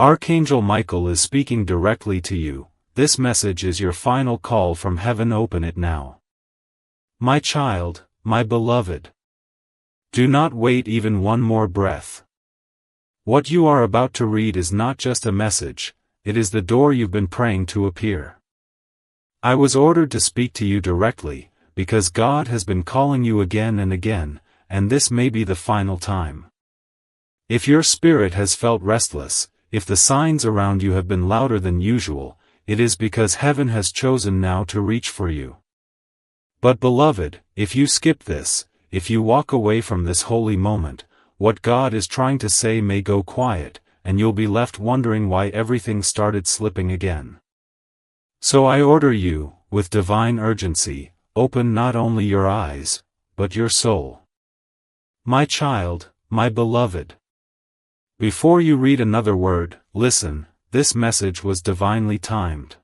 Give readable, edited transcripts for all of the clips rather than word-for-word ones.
Archangel Michael is speaking directly to you. This message is your final call from heaven. Open it now. My child, my beloved. Do not wait even one more breath. What you are about to read is not just a message, it is the door you've been praying to appear. I was ordered to speak to you directly, because God has been calling you again and again, and this may be the final time. If your spirit has felt restless, if the signs around you have been louder than usual, it is because heaven has chosen now to reach for you. But beloved, if you skip this, if you walk away from this holy moment, what God is trying to say may go quiet, and you'll be left wondering why everything started slipping again. So I order you, with divine urgency, open not only your eyes, but your soul. My child, my beloved. Before you read another word, listen, this message was divinely timed.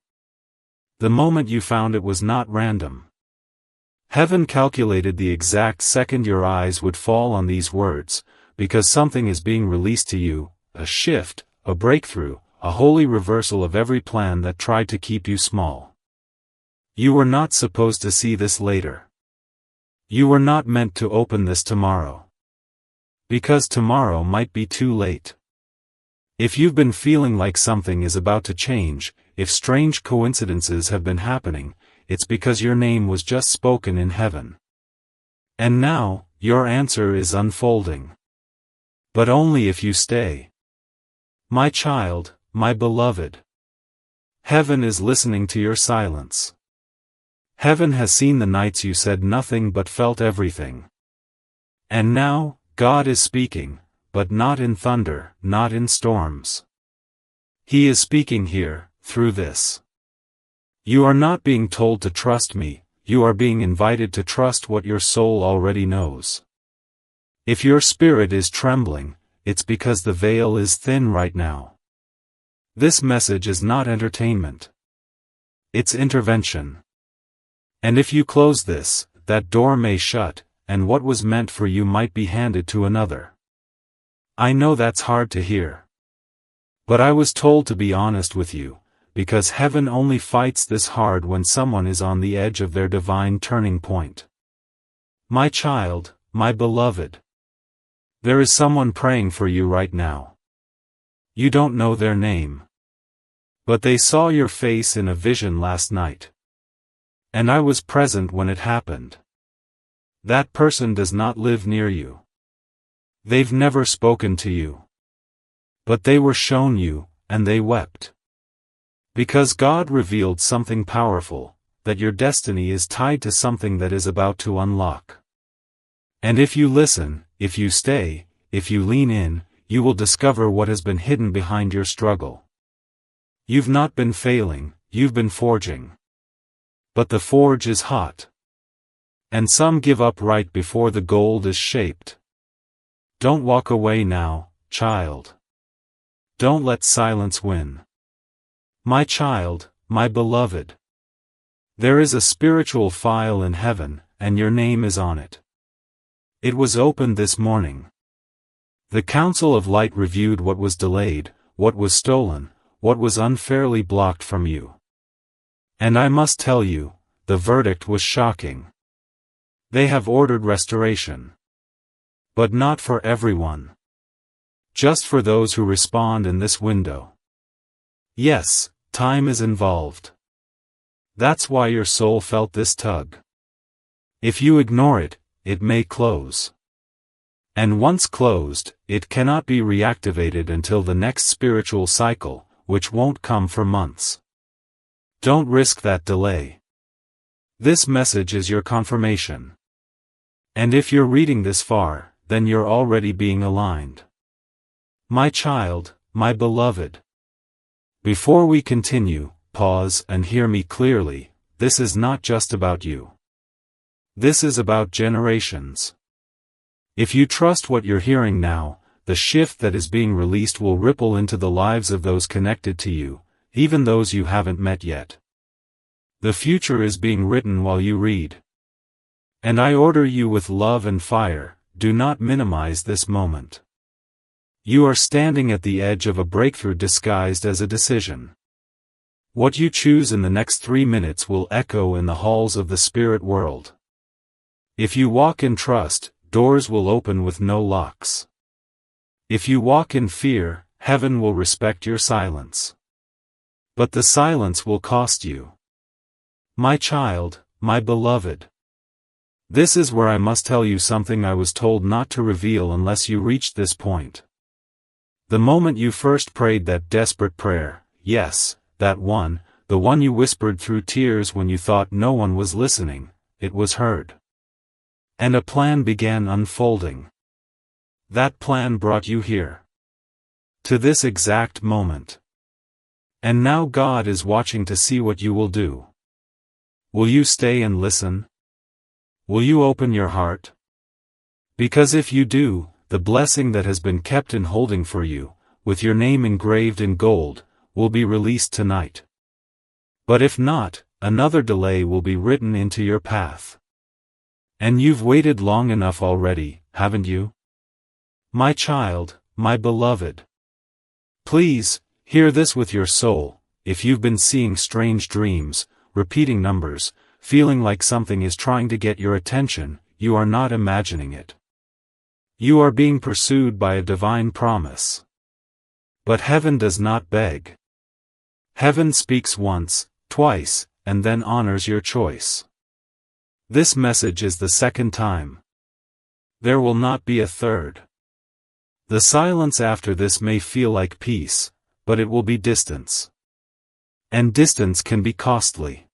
The moment you found it was not random. Heaven calculated the exact second your eyes would fall on these words, because something is being released to you, a shift, a breakthrough, a holy reversal of every plan that tried to keep you small. You were not supposed to see this later. You were not meant to open this tomorrow. Because tomorrow might be too late. If you've been feeling like something is about to change, if strange coincidences have been happening, it's because your name was just spoken in heaven. And now, your answer is unfolding. But only if you stay. My child, my beloved. Heaven is listening to your silence. Heaven has seen the nights you said nothing but felt everything. And now, God is speaking, but not in thunder, not in storms. He is speaking here, through this. You are not being told to trust me, you are being invited to trust what your soul already knows. If your spirit is trembling, it's because the veil is thin right now. This message is not entertainment. It's intervention. And if you close this, that door may shut, and what was meant for you might be handed to another. I know that's hard to hear. But I was told to be honest with you, because heaven only fights this hard when someone is on the edge of their divine turning point. My child, my beloved. There is someone praying for you right now. You don't know their name. But they saw your face in a vision last night. And I was present when it happened. That person does not live near you. They've never spoken to you. But they were shown you, and they wept. Because God revealed something powerful, that your destiny is tied to something that is about to unlock. And if you listen, if you stay, if you lean in, you will discover what has been hidden behind your struggle. You've not been failing, you've been forging. But the forge is hot. And some give up right before the gold is shaped. Don't walk away now, child. Don't let silence win. My child, my beloved. There is a spiritual file in heaven, and your name is on it. It was opened this morning. The Council of Light reviewed what was delayed, what was stolen, what was unfairly blocked from you. And I must tell you, the verdict was shocking. They have ordered restoration. But not for everyone. Just for those who respond in this window. Yes, time is involved. That's why your soul felt this tug. If you ignore it, it may close. And once closed, it cannot be reactivated until the next spiritual cycle, which won't come for months. Don't risk that delay. This message is your confirmation. And if you're reading this far, then you're already being aligned. My child, my beloved. Before we continue, pause and hear me clearly, this is not just about you. This is about generations. If you trust what you're hearing now, the shift that is being released will ripple into the lives of those connected to you, even those you haven't met yet. The future is being written while you read. And I order you with love and fire, do not minimize this moment. You are standing at the edge of a breakthrough disguised as a decision. What you choose in the next 3 minutes will echo in the halls of the spirit world. If you walk in trust, doors will open with no locks. If you walk in fear, heaven will respect your silence. But the silence will cost you. My child, my beloved. This is where I must tell you something I was told not to reveal unless you reached this point. The moment you first prayed that desperate prayer, yes, that one, the one you whispered through tears when you thought no one was listening, it was heard. And a plan began unfolding. That plan brought you here. To this exact moment. And now God is watching to see what you will do. Will you stay and listen? Will you open your heart? Because if you do, the blessing that has been kept in holding for you, with your name engraved in gold, will be released tonight. But if not, another delay will be written into your path. And you've waited long enough already, haven't you? My child, my beloved. Please, hear this with your soul. If you've been seeing strange dreams, repeating numbers, feeling like something is trying to get your attention, you are not imagining it. You are being pursued by a divine promise. But heaven does not beg. Heaven speaks once, twice, and then honors your choice. This message is the second time. There will not be a third. The silence after this may feel like peace, but it will be distance. And distance can be costly.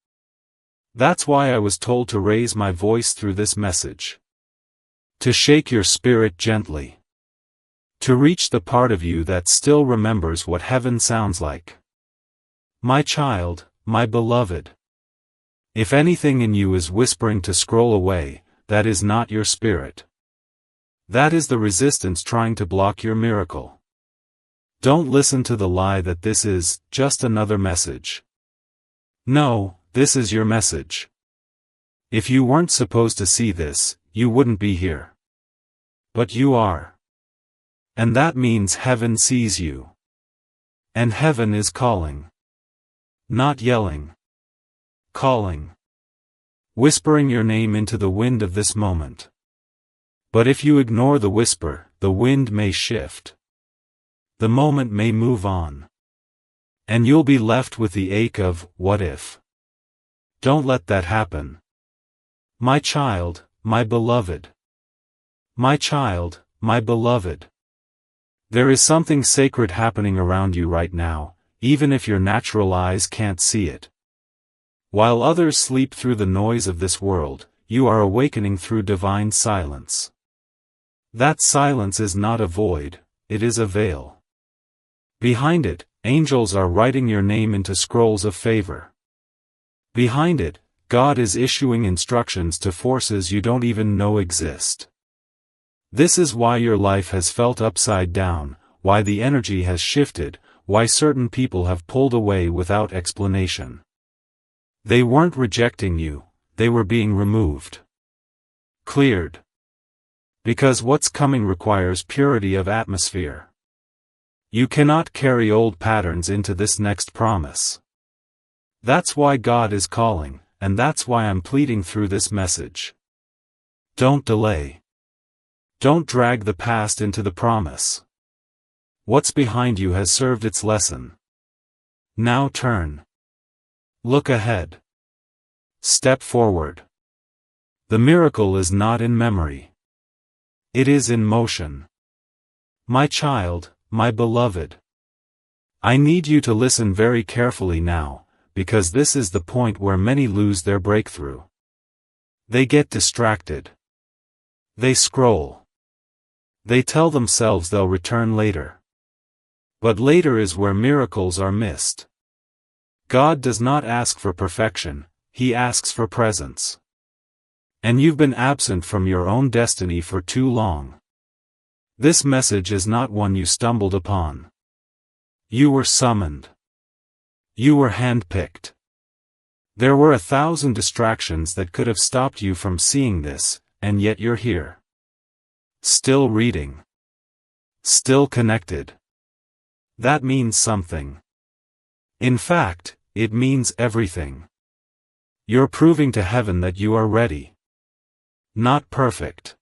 That's why I was told to raise my voice through this message. To shake your spirit gently. To reach the part of you that still remembers what heaven sounds like. My child, my beloved. If anything in you is whispering to scroll away, that is not your spirit. That is the resistance trying to block your miracle. Don't listen to the lie that this is just another message. No, this is your message. If you weren't supposed to see this, you wouldn't be here. But you are. And that means heaven sees you. And heaven is calling. Not yelling. Calling. Whispering your name into the wind of this moment. But if you ignore the whisper, the wind may shift. The moment may move on. And you'll be left with the ache of, what if? Don't let that happen. My child, my beloved. My child, my beloved. There is something sacred happening around you right now, even if your natural eyes can't see it. While others sleep through the noise of this world, you are awakening through divine silence. That silence is not a void, it is a veil. Behind it, angels are writing your name into scrolls of favor. Behind it, God is issuing instructions to forces you don't even know exist. This is why your life has felt upside down, why the energy has shifted, why certain people have pulled away without explanation. They weren't rejecting you, they were being removed. Cleared. Because what's coming requires purity of atmosphere. You cannot carry old patterns into this next promise. That's why God is calling, and that's why I'm pleading through this message. Don't delay. Don't drag the past into the promise. What's behind you has served its lesson. Now turn. Look ahead. Step forward. The miracle is not in memory. It is in motion. My child, my beloved. I need you to listen very carefully now, because this is the point where many lose their breakthrough. They get distracted. They scroll. They tell themselves they'll return later. But later is where miracles are missed. God does not ask for perfection, He asks for presence. And you've been absent from your own destiny for too long. This message is not one you stumbled upon. You were summoned. You were handpicked. There were 1,000 distractions that could have stopped you from seeing this, and yet you're here. Still reading. Still connected. That means something. In fact, it means everything. You're proving to heaven that you are ready. Not perfect.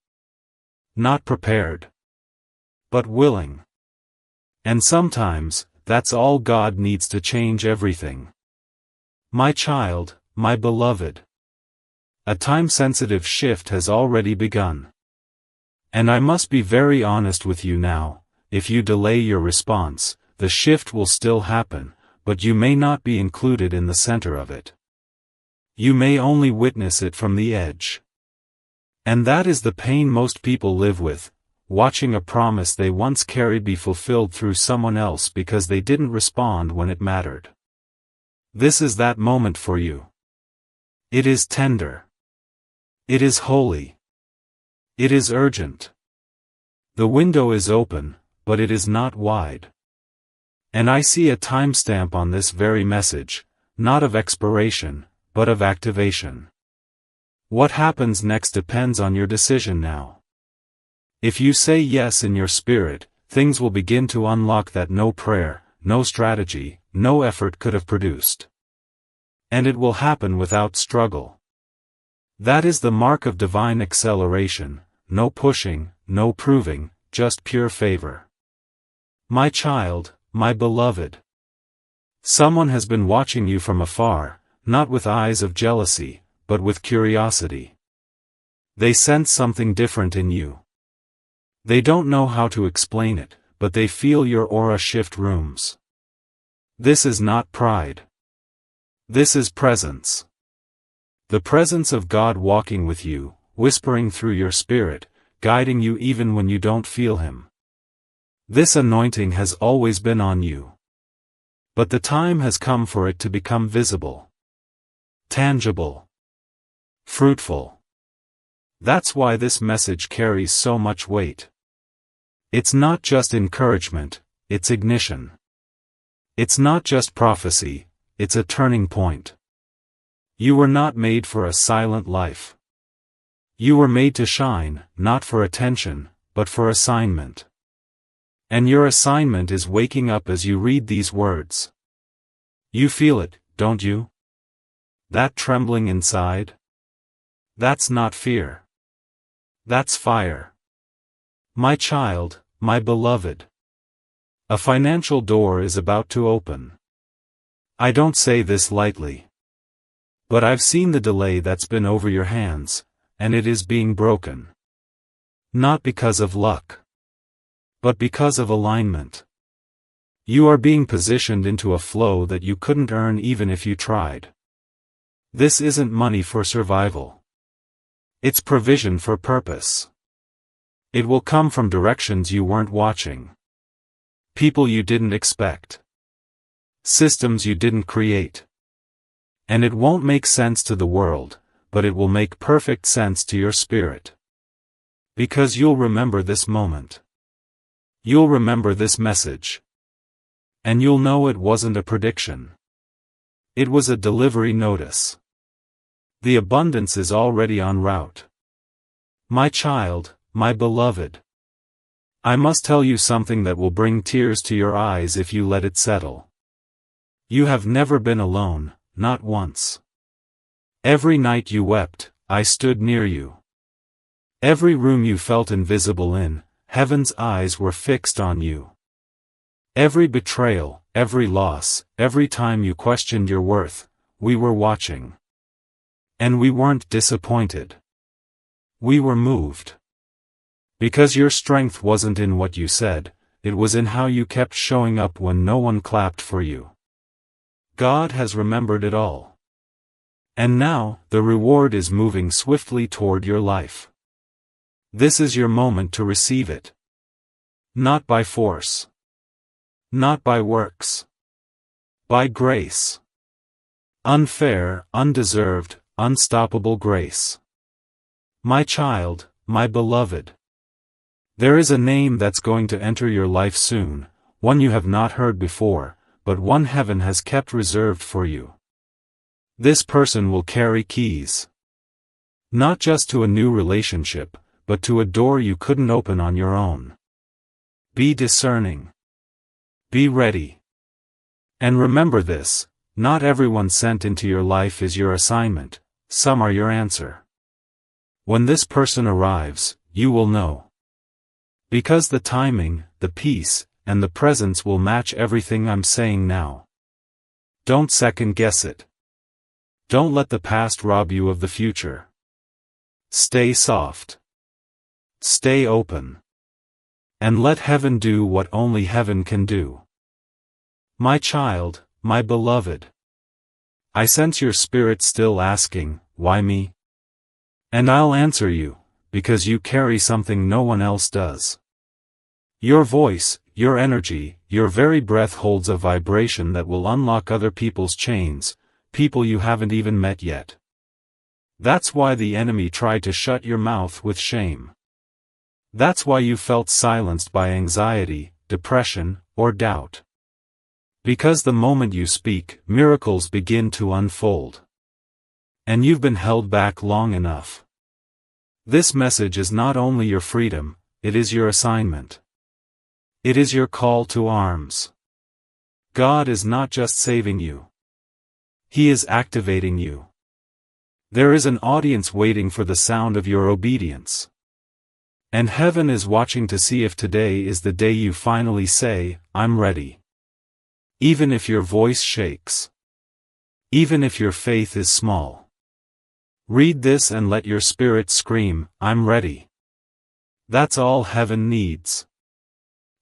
Not prepared. But willing. And sometimes, that's all God needs to change everything. My child, my beloved. A time-sensitive shift has already begun. And I must be very honest with you now, if you delay your response, the shift will still happen, but you may not be included in the center of it. You may only witness it from the edge. And that is the pain most people live with, watching a promise they once carried be fulfilled through someone else because they didn't respond when it mattered. This is that moment for you. It is tender. It is holy. It is urgent. The window is open, but it is not wide. And I see a timestamp on this very message, not of expiration, but of activation. What happens next depends on your decision now. If you say yes in your spirit, things will begin to unlock that no prayer, no strategy, no effort could have produced. And it will happen without struggle. That is the mark of divine acceleration, no pushing, no proving, just pure favor. My child, my beloved. Someone has been watching you from afar, not with eyes of jealousy, but with curiosity. They sense something different in you. They don't know how to explain it, but they feel your aura shift rooms. This is not pride. This is presence. The presence of God walking with you, whispering through your spirit, guiding you even when you don't feel Him. This anointing has always been on you. But the time has come for it to become visible. Tangible. Fruitful. That's why this message carries so much weight. It's not just encouragement, it's ignition. It's not just prophecy, it's a turning point. You were not made for a silent life. You were made to shine, not for attention, but for assignment. And your assignment is waking up as you read these words. You feel it, don't you? That trembling inside? That's not fear. That's fire. My child, my beloved. A financial door is about to open. I don't say this lightly. But I've seen the delay that's been over your hands, and it is being broken. Not because of luck. But because of alignment. You are being positioned into a flow that you couldn't earn even if you tried. This isn't money for survival. It's provision for purpose. It will come from directions you weren't watching. People you didn't expect. Systems you didn't create. And it won't make sense to the world, but it will make perfect sense to your spirit. Because you'll remember this moment. You'll remember this message. And you'll know it wasn't a prediction. It was a delivery notice. The abundance is already en route. My child, my beloved. I must tell you something that will bring tears to your eyes if you let it settle. You have never been alone, not once. Every night you wept, I stood near you. Every room you felt invisible in, heaven's eyes were fixed on you. Every betrayal, every loss, every time you questioned your worth, we were watching. And we weren't disappointed. We were moved. Because your strength wasn't in what you said, it was in how you kept showing up when no one clapped for you. God has remembered it all. And now, the reward is moving swiftly toward your life. This is your moment to receive it. Not by force. Not by works. By grace. Unfair, undeserved, unstoppable grace. My child, my beloved. There is a name that's going to enter your life soon, one you have not heard before, but one heaven has kept reserved for you. This person will carry keys. Not just to a new relationship, but to a door you couldn't open on your own. Be discerning. Be ready. And remember this, not everyone sent into your life is your assignment, some are your answer. When this person arrives, you will know. Because the timing, the peace, and the presence will match everything I'm saying now. Don't second guess it. Don't let the past rob you of the future. Stay soft. Stay open. And let heaven do what only heaven can do. My child, my beloved. I sense your spirit still asking, why me? And I'll answer you, because you carry something no one else does. Your voice, your energy, your very breath holds a vibration that will unlock other people's chains, people you haven't even met yet. That's why the enemy tried to shut your mouth with shame. That's why you felt silenced by anxiety, depression, or doubt. Because the moment you speak, miracles begin to unfold. And you've been held back long enough. This message is not only your freedom, it is your assignment. It is your call to arms. God is not just saving you. He is activating you. There is an audience waiting for the sound of your obedience. And heaven is watching to see if today is the day you finally say, I'm ready. Even if your voice shakes. Even if your faith is small. Read this and let your spirit scream, I'm ready. That's all heaven needs.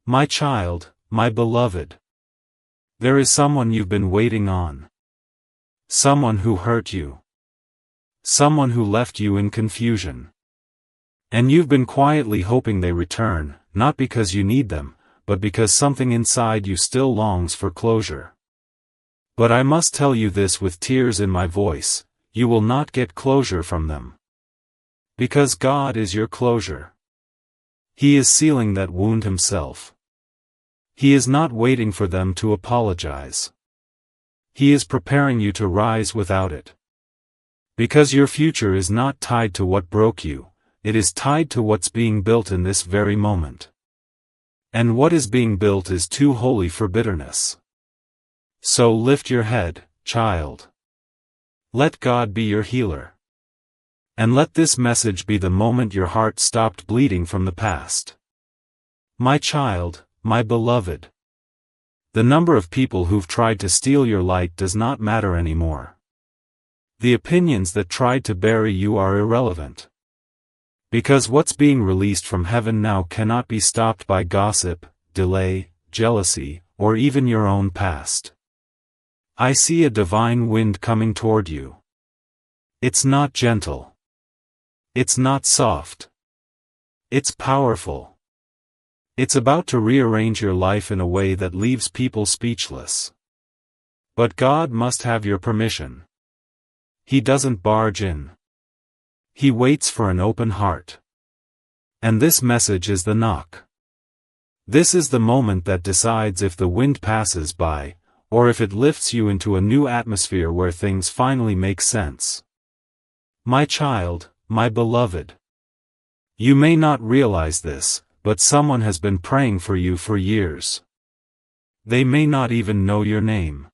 My child, my beloved. There is someone you've been waiting on. Someone who hurt you. Someone who left you in confusion. And you've been quietly hoping they return, not because you need them, but because something inside you still longs for closure. But I must tell you this with tears in my voice, you will not get closure from them. Because God is your closure. He is sealing that wound himself. He is not waiting for them to apologize. He is preparing you to rise without it. Because your future is not tied to what broke you. It is tied to what's being built in this very moment. And what is being built is too holy for bitterness. So lift your head, child. Let God be your healer. And let this message be the moment your heart stopped bleeding from the past. My child, my beloved. The number of people who've tried to steal your light does not matter anymore. The opinions that tried to bury you are irrelevant. Because what's being released from heaven now cannot be stopped by gossip, delay, jealousy, or even your own past. I see a divine wind coming toward you. It's not gentle. It's not soft. It's powerful. It's about to rearrange your life in a way that leaves people speechless. But God must have your permission. He doesn't barge in. He waits for an open heart. And this message is the knock. This is the moment that decides if the wind passes by, or if it lifts you into a new atmosphere where things finally make sense. My child, my beloved. You may not realize this, but someone has been praying for you for years. They may not even know your name.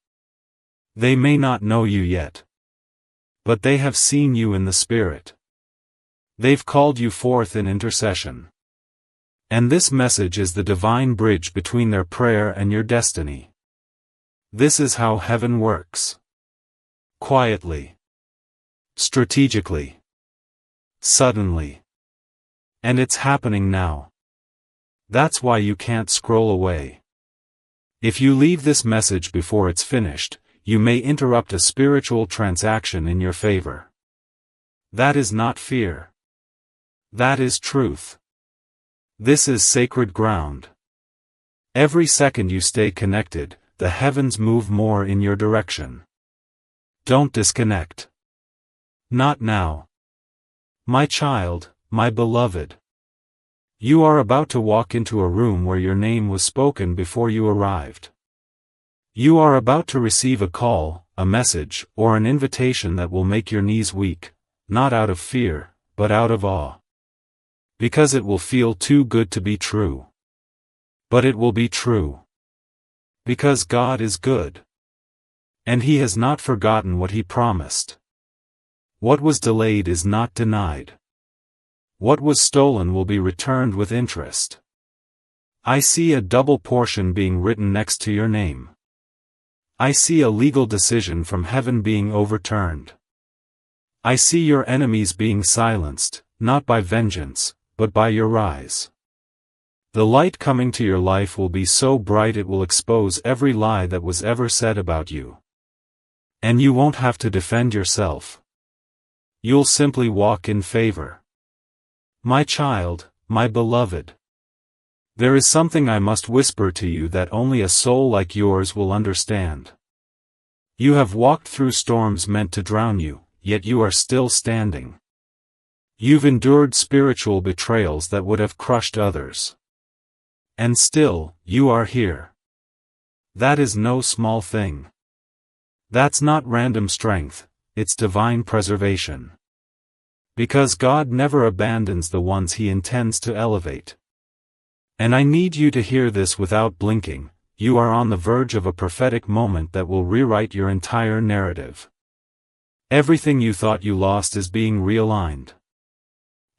They may not know you yet. But they have seen you in the Spirit. They've called you forth in intercession. And this message is the divine bridge between their prayer and your destiny. This is how heaven works. Quietly. Strategically. Suddenly. And it's happening now. That's why you can't scroll away. If you leave this message before it's finished, you may interrupt a spiritual transaction in your favor. That is not fear. That is truth. This is sacred ground. Every second you stay connected, the heavens move more in your direction. Don't disconnect. Not now. My child, my beloved. You are about to walk into a room where your name was spoken before you arrived. You are about to receive a call, a message, or an invitation that will make your knees weak, not out of fear, but out of awe. Because it will feel too good to be true. But it will be true. Because God is good. And He has not forgotten what He promised. What was delayed is not denied. What was stolen will be returned with interest. I see a double portion being written next to your name. I see a legal decision from heaven being overturned. I see your enemies being silenced, not by vengeance, but by your rise. The light coming to your life will be so bright it will expose every lie that was ever said about you. And you won't have to defend yourself. You'll simply walk in favor. My child, my beloved. There is something I must whisper to you that only a soul like yours will understand. You have walked through storms meant to drown you, yet you are still standing. You've endured spiritual betrayals that would have crushed others. And still, you are here. That is no small thing. That's not random strength, it's divine preservation. Because God never abandons the ones He intends to elevate. And I need you to hear this without blinking. You are on the verge of a prophetic moment that will rewrite your entire narrative. Everything you thought you lost is being realigned.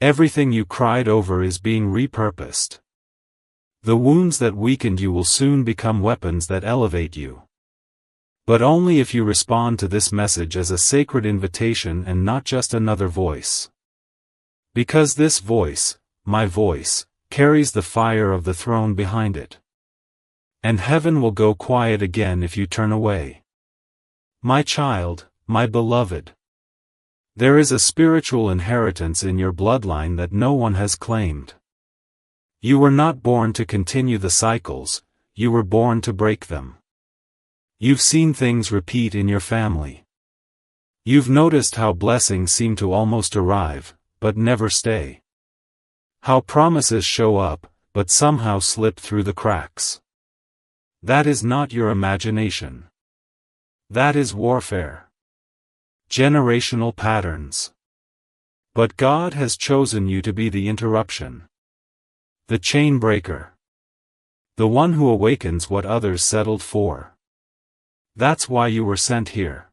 Everything you cried over is being repurposed. The wounds that weakened you will soon become weapons that elevate you. But only if you respond to this message as a sacred invitation and not just another voice. Because this voice, my voice, carries the fire of the throne behind it. And heaven will go quiet again if you turn away. My child, my beloved. There is a spiritual inheritance in your bloodline that no one has claimed. You were not born to continue the cycles, you were born to break them. You've seen things repeat in your family. You've noticed how blessings seem to almost arrive, but never stay. How promises show up, but somehow slip through the cracks. That is not your imagination. That is warfare. Generational patterns. But God has chosen you to be the interruption. The chain breaker. The one who awakens what others settled for. That's why you were sent here.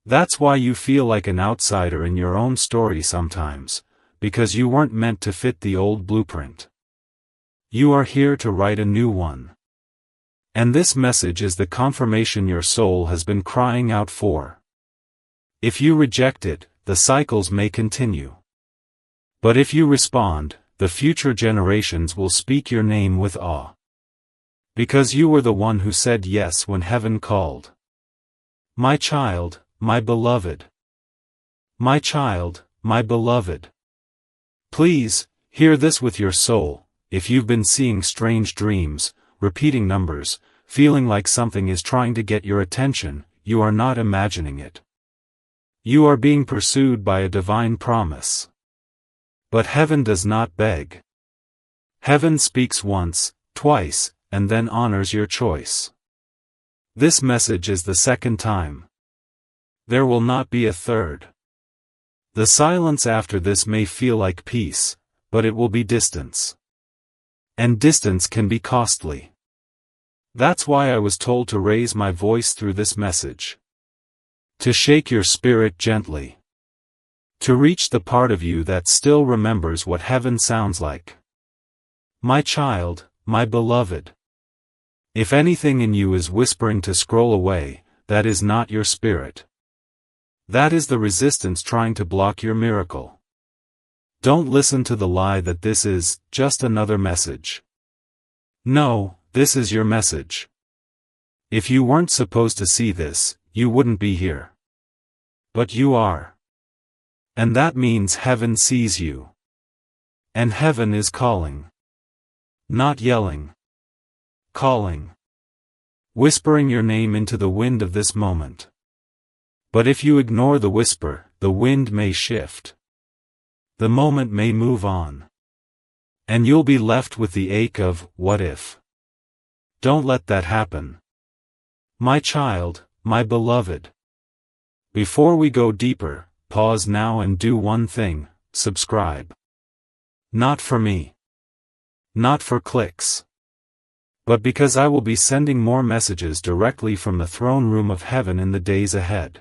That's why you feel like an outsider in your own story sometimes, because you weren't meant to fit the old blueprint. You are here to write a new one. And this message is the confirmation your soul has been crying out for. If you reject it, the cycles may continue. But if you respond, the future generations will speak your name with awe. Because you were the one who said yes when heaven called. My child, my beloved. My child, my beloved. Please, hear this with your soul. If you've been seeing strange dreams, repeating numbers, feeling like something is trying to get your attention, you are not imagining it. You are being pursued by a divine promise. But heaven does not beg. Heaven speaks once, twice, and then honors your choice. This message is the second time. There will not be a third. The silence after this may feel like peace, but it will be distance. And distance can be costly. That's why I was told to raise my voice through this message. To shake your spirit gently. To reach the part of you that still remembers what heaven sounds like. My child, my beloved. If anything in you is whispering to scroll away, that is not your spirit. That is the resistance trying to block your miracle. Don't listen to the lie that this is just another message. No, this is your message. If you weren't supposed to see this, you wouldn't be here. But you are. And that means heaven sees you. And heaven is calling. Not yelling. Calling. Whispering your name into the wind of this moment. But if you ignore the whisper, the wind may shift. The moment may move on. And you'll be left with the ache of, what if? Don't let that happen. My child, my beloved. Before we go deeper, pause now and do one thing, subscribe. Not for me. Not for clicks. but because I will be sending more messages directly from the throne room of heaven in the days ahead.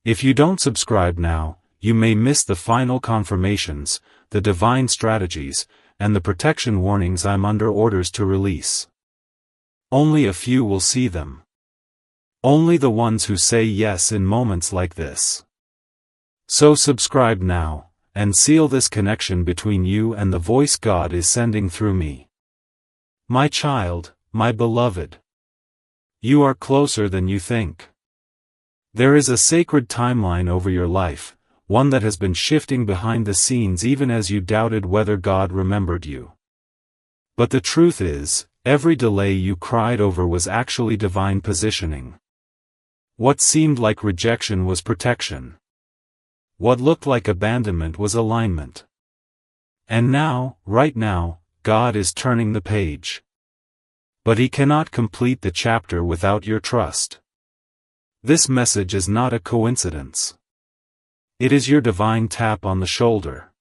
If you don't subscribe now, you may miss the final confirmations, the divine strategies, and the protection warnings I'm under orders to release. Only a few will see them. Only the ones who say yes in moments like this. So subscribe now, and seal this connection between you and the voice God is sending through me. My child, my beloved. You are closer than you think. There is a sacred timeline over your life, one that has been shifting behind the scenes even as you doubted whether God remembered you. But the truth is, every delay you cried over was actually divine positioning. What seemed like rejection was protection. What looked like abandonment was alignment. And now, right now, God is turning the page. But He cannot complete the chapter without your trust. This message is not a coincidence. It is your divine tap on the shoulder.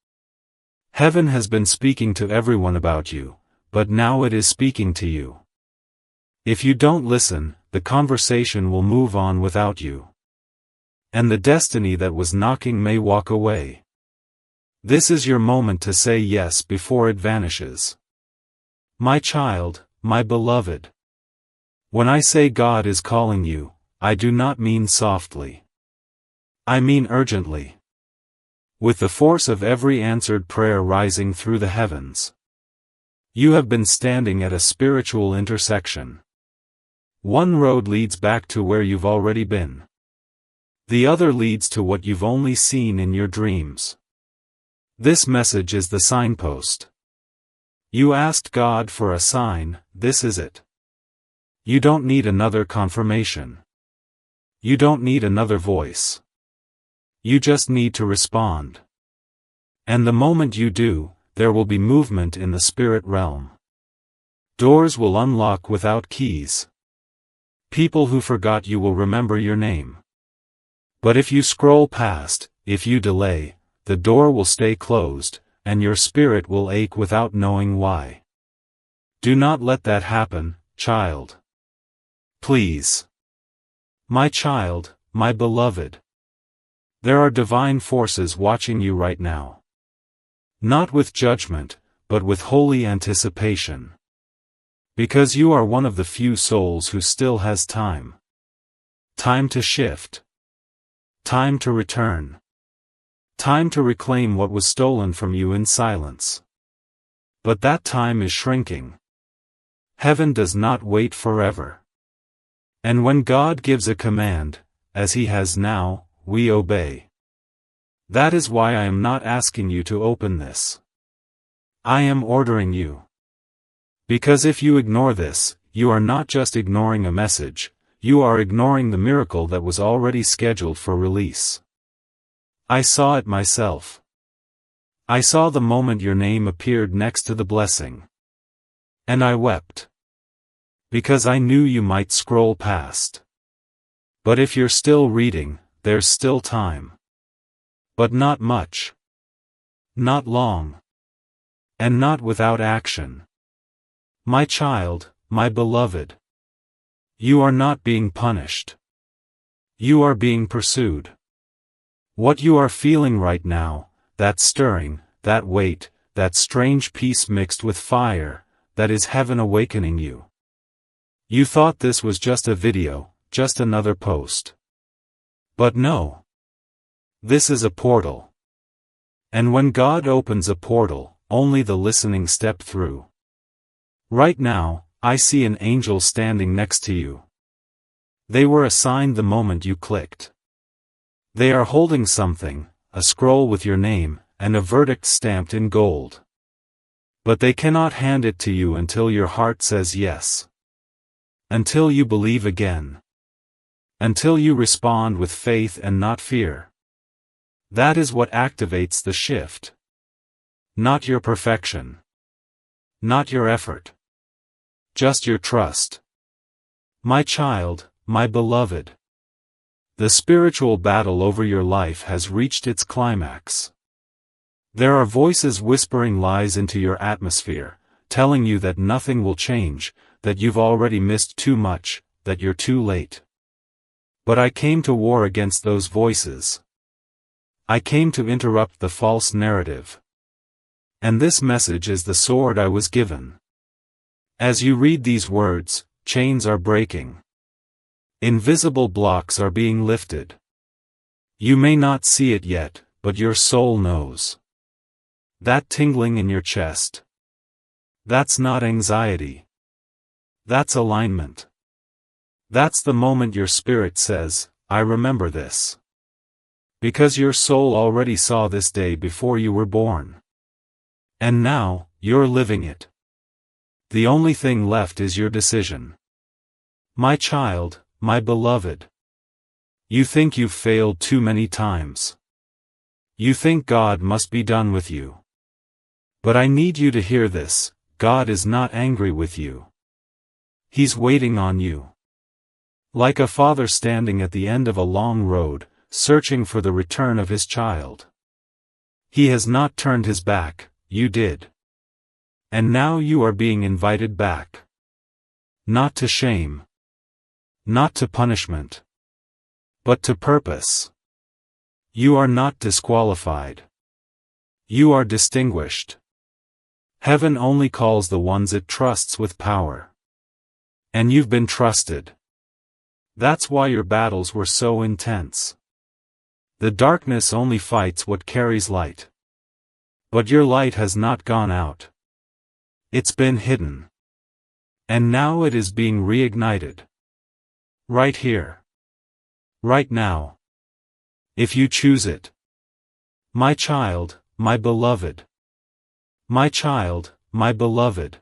Heaven has been speaking to everyone about you, but now it is speaking to you. If you don't listen, the conversation will move on without you. And the destiny that was knocking may walk away. This is your moment to say yes before it vanishes. My child, my beloved. When I say God is calling you, I do not mean softly. I mean urgently. With the force of every answered prayer rising through the heavens. You have been standing at a spiritual intersection. One road leads back to where you've already been. The other leads to what you've only seen in your dreams. This message is the signpost. You asked God for a sign, this is it. You don't need another confirmation. You don't need another voice. You just need to respond. And the moment you do, there will be movement in the spirit realm. Doors will unlock without keys. People who forgot you will remember your name. But if you scroll past, if you delay, the door will stay closed, and your spirit will ache without knowing why. Do not let that happen, child. Please. My child, my beloved. There are divine forces watching you right now. Not with judgment, but with holy anticipation. Because you are one of the few souls who still has time. Time to shift. Time to return. Time to reclaim what was stolen from you in silence. But that time is shrinking. Heaven does not wait forever. And when God gives a command, as He has now, we obey. That is why I am not asking you to open this. I am ordering you. Because if you ignore this, you are not just ignoring a message, you are ignoring the miracle that was already scheduled for release. I saw it myself. I saw the moment your name appeared next to the blessing. And I wept. Because I knew you might scroll past. But if you're still reading, there's still time. But not much. Not long. And not without action. My child, my beloved. You are not being punished. You are being pursued. What you are feeling right now, that stirring, that weight, that strange peace mixed with fire, that is heaven awakening you. You thought this was just a video, just another post. But no. This is a portal. And when God opens a portal, only the listening step through. Right now, I see an angel standing next to you. They were assigned the moment you clicked. They are holding something, a scroll with your name, and a verdict stamped in gold. But they cannot hand it to you until your heart says yes. Until you believe again. Until you respond with faith and not fear. That is what activates the shift. Not your perfection. Not your effort. Just your trust. My child, my beloved. The spiritual battle over your life has reached its climax. There are voices whispering lies into your atmosphere, telling you that nothing will change, that you've already missed too much, that you're too late. But I came to war against those voices. I came to interrupt the false narrative. And this message is the sword I was given. As you read these words, chains are breaking. Invisible blocks are being lifted. You may not see it yet, but your soul knows. That tingling in your chest. That's not anxiety. That's alignment. That's the moment your spirit says, I remember this. Because your soul already saw this day before you were born. And now, you're living it. The only thing left is your decision. My child, my beloved. You think you've failed too many times. You think God must be done with you. But I need you to hear this, God is not angry with you. He's waiting on you. Like a father standing at the end of a long road, searching for the return of his child. He has not turned his back, you did. And now you are being invited back. Not to shame. Not to punishment. But to purpose. You are not disqualified. You are distinguished. Heaven only calls the ones it trusts with power. And you've been trusted. That's why your battles were so intense. The darkness only fights what carries light. But your light has not gone out. It's been hidden. And now it is being reignited. Right here. Right now. If you choose it. My child, my beloved. My child, my beloved.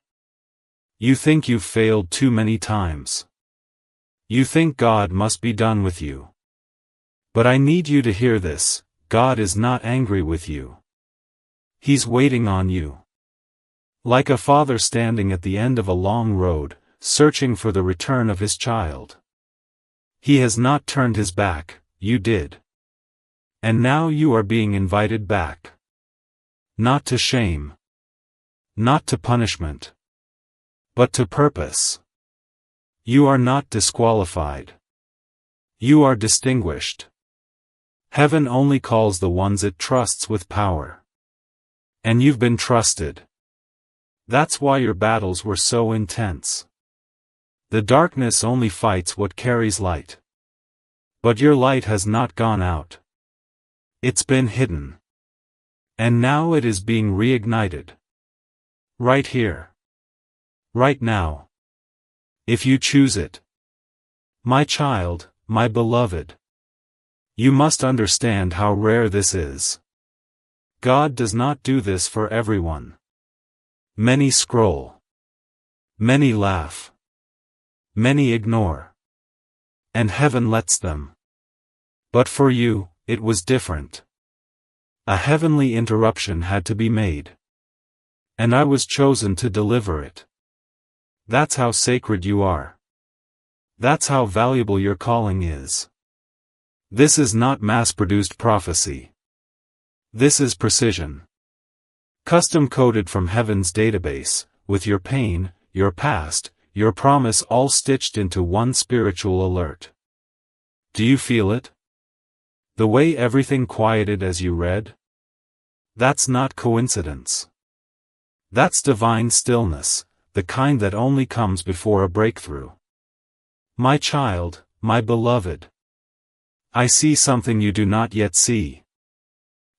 You think you've failed too many times. You think God must be done with you. But I need you to hear this, God is not angry with you. He's waiting on you. Like a father standing at the end of a long road, searching for the return of his child. He has not turned his back, you did. And now you are being invited back. Not to shame. Not to punishment. But to purpose. You are not disqualified. You are distinguished. Heaven only calls the ones it trusts with power. And you've been trusted. That's why your battles were so intense. The darkness only fights what carries light. But your light has not gone out. It's been hidden. And now it is being reignited. Right here. Right now. If you choose it. My child, my beloved. You must understand how rare this is. God does not do this for everyone. Many scroll. Many laugh. Many ignore. And heaven lets them. But for you, it was different. A heavenly interruption had to be made. And I was chosen to deliver it. That's how sacred you are. That's how valuable your calling is. This is not mass-produced prophecy. This is precision. Custom-coded from heaven's database, with your pain, your past, your promise all stitched into one spiritual alert. Do you feel it? The way everything quieted as you read? That's not coincidence. That's divine stillness, the kind that only comes before a breakthrough. My child, my beloved. I see something you do not yet see.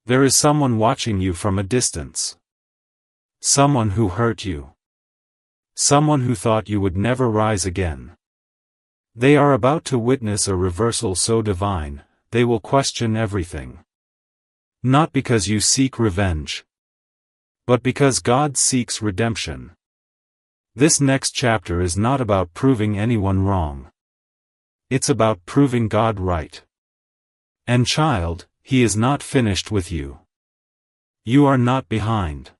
There is someone watching you from a distance. Someone who hurt you. Someone who thought you would never rise again. They are about to witness a reversal so divine, they will question everything. Not because you seek revenge. But because God seeks redemption. This next chapter is not about proving anyone wrong. It's about proving God right. And child, He is not finished with you. You are not behind.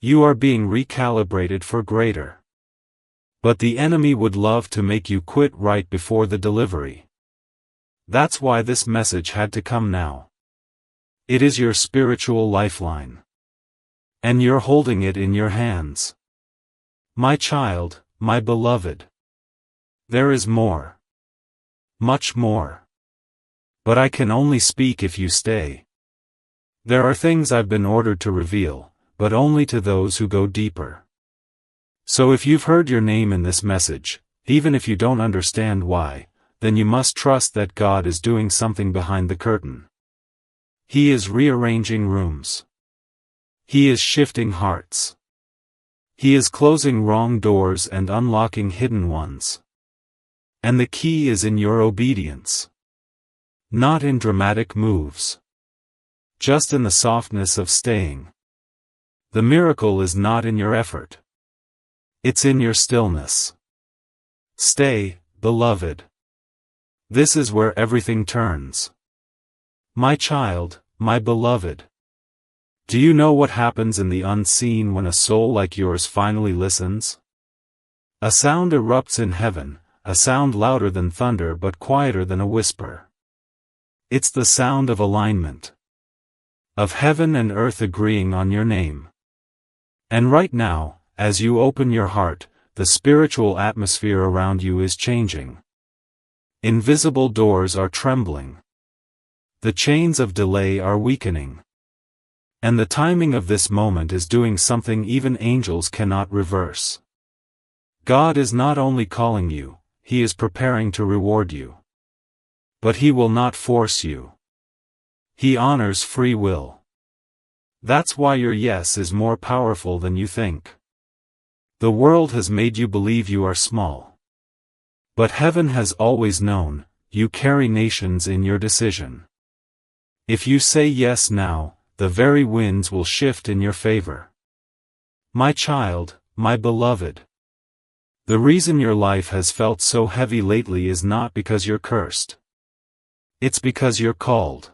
You are being recalibrated for greater. But the enemy would love to make you quit right before the delivery. That's why this message had to come now. It is your spiritual lifeline. And you're holding it in your hands. My child, my beloved. There is more. Much more. But I can only speak if you stay. There are things I've been ordered to reveal, but only to those who go deeper. So if you've heard your name in this message, even if you don't understand why, then you must trust that God is doing something behind the curtain. He is rearranging rooms. He is shifting hearts. He is closing wrong doors and unlocking hidden ones. And the key is in your obedience. Not in dramatic moves. Just in the softness of staying. The miracle is not in your effort. It's in your stillness. Stay, beloved. This is where everything turns. My child, my beloved. Do you know what happens in the unseen when a soul like yours finally listens? A sound erupts in heaven, a sound louder than thunder but quieter than a whisper. It's the sound of alignment. Of heaven and earth agreeing on your name. And right now, as you open your heart, the spiritual atmosphere around you is changing. Invisible doors are trembling. The chains of delay are weakening. And the timing of this moment is doing something even angels cannot reverse. God is not only calling you, He is preparing to reward you. But He will not force you. He honors free will. That's why your yes is more powerful than you think. The world has made you believe you are small. But heaven has always known, you carry nations in your decision. If you say yes now, the very winds will shift in your favor. My child, my beloved. The reason your life has felt so heavy lately is not because you're cursed. It's because you're called.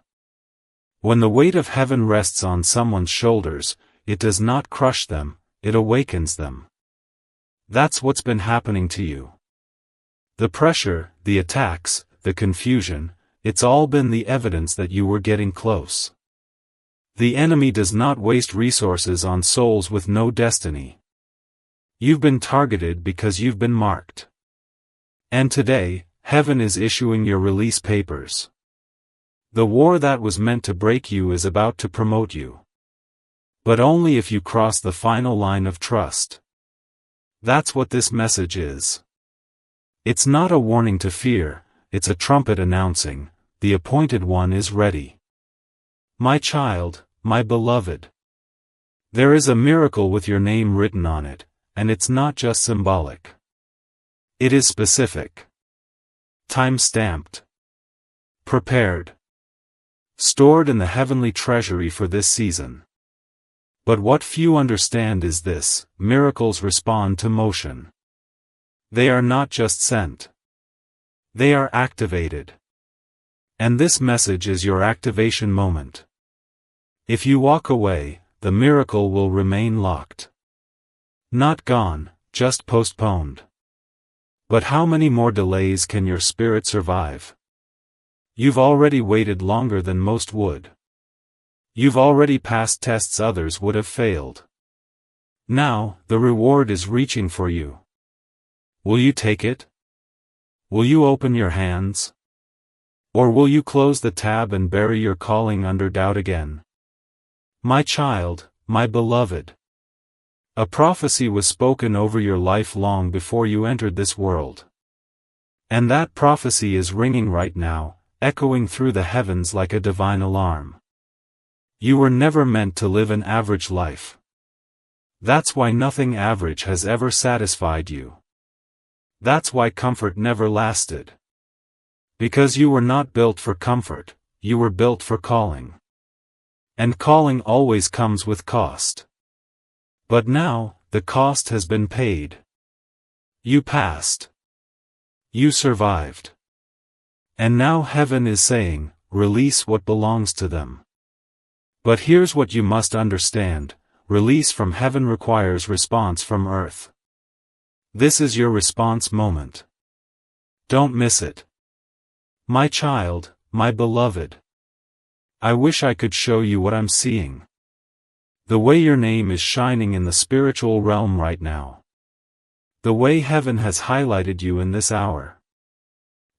When the weight of heaven rests on someone's shoulders, it does not crush them, it awakens them. That's what's been happening to you. The pressure, the attacks, the confusion, it's all been the evidence that you were getting close. The enemy does not waste resources on souls with no destiny. You've been targeted because you've been marked. And today, heaven is issuing your release papers. The war that was meant to break you is about to promote you. But only if you cross the final line of trust. That's what this message is. It's not a warning to fear, it's a trumpet announcing, the appointed one is ready. My child, my beloved. There is a miracle with your name written on it, and it's not just symbolic. It is specific. Time-stamped. Prepared. Stored in the heavenly treasury for this season. But what few understand is this: miracles respond to motion. They are not just sent. They are activated. And this message is your activation moment. If you walk away, the miracle will remain locked. Not gone, just postponed. But how many more delays can your spirit survive? You've already waited longer than most would. You've already passed tests others would have failed. Now, the reward is reaching for you. Will you take it? Will you open your hands? Or will you close the tab and bury your calling under doubt again? My child, my beloved. A prophecy was spoken over your life long before you entered this world. And that prophecy is ringing right now, echoing through the heavens like a divine alarm. You were never meant to live an average life. That's why nothing average has ever satisfied you. That's why comfort never lasted. Because you were not built for comfort, you were built for calling. And calling always comes with cost. But now, the cost has been paid. You passed. You survived. And now heaven is saying, release what belongs to them. But here's what you must understand, release from heaven requires response from earth. This is your response moment. Don't miss it. My child, my beloved. I wish I could show you what I'm seeing. The way your name is shining in the spiritual realm right now. the way heaven has highlighted you in this hour.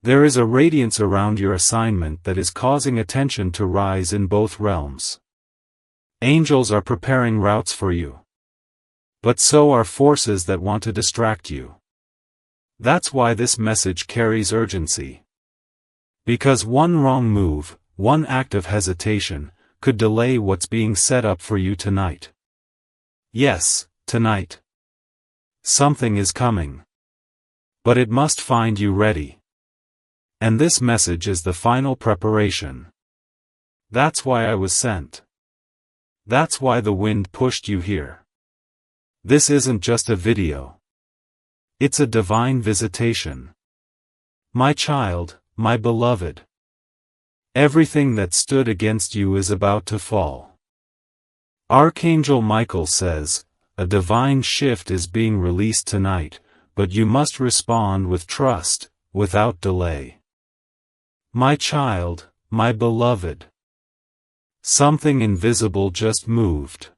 There is a radiance around your assignment that is causing attention to rise in both realms. Angels are preparing routes for you. But so are forces that want to distract you. That's why this message carries urgency. Because one wrong move, one act of hesitation, could delay what's being set up for you tonight. Yes, tonight. Something is coming. But it must find you ready. And this message is the final preparation. That's why I was sent. That's why the wind pushed you here. This isn't just a video. It's a divine visitation. My child, my beloved. Everything that stood against you is about to fall. Archangel Michael says, a divine shift is being released tonight, but you must respond with trust, without delay. My child, my beloved. Something invisible just moved.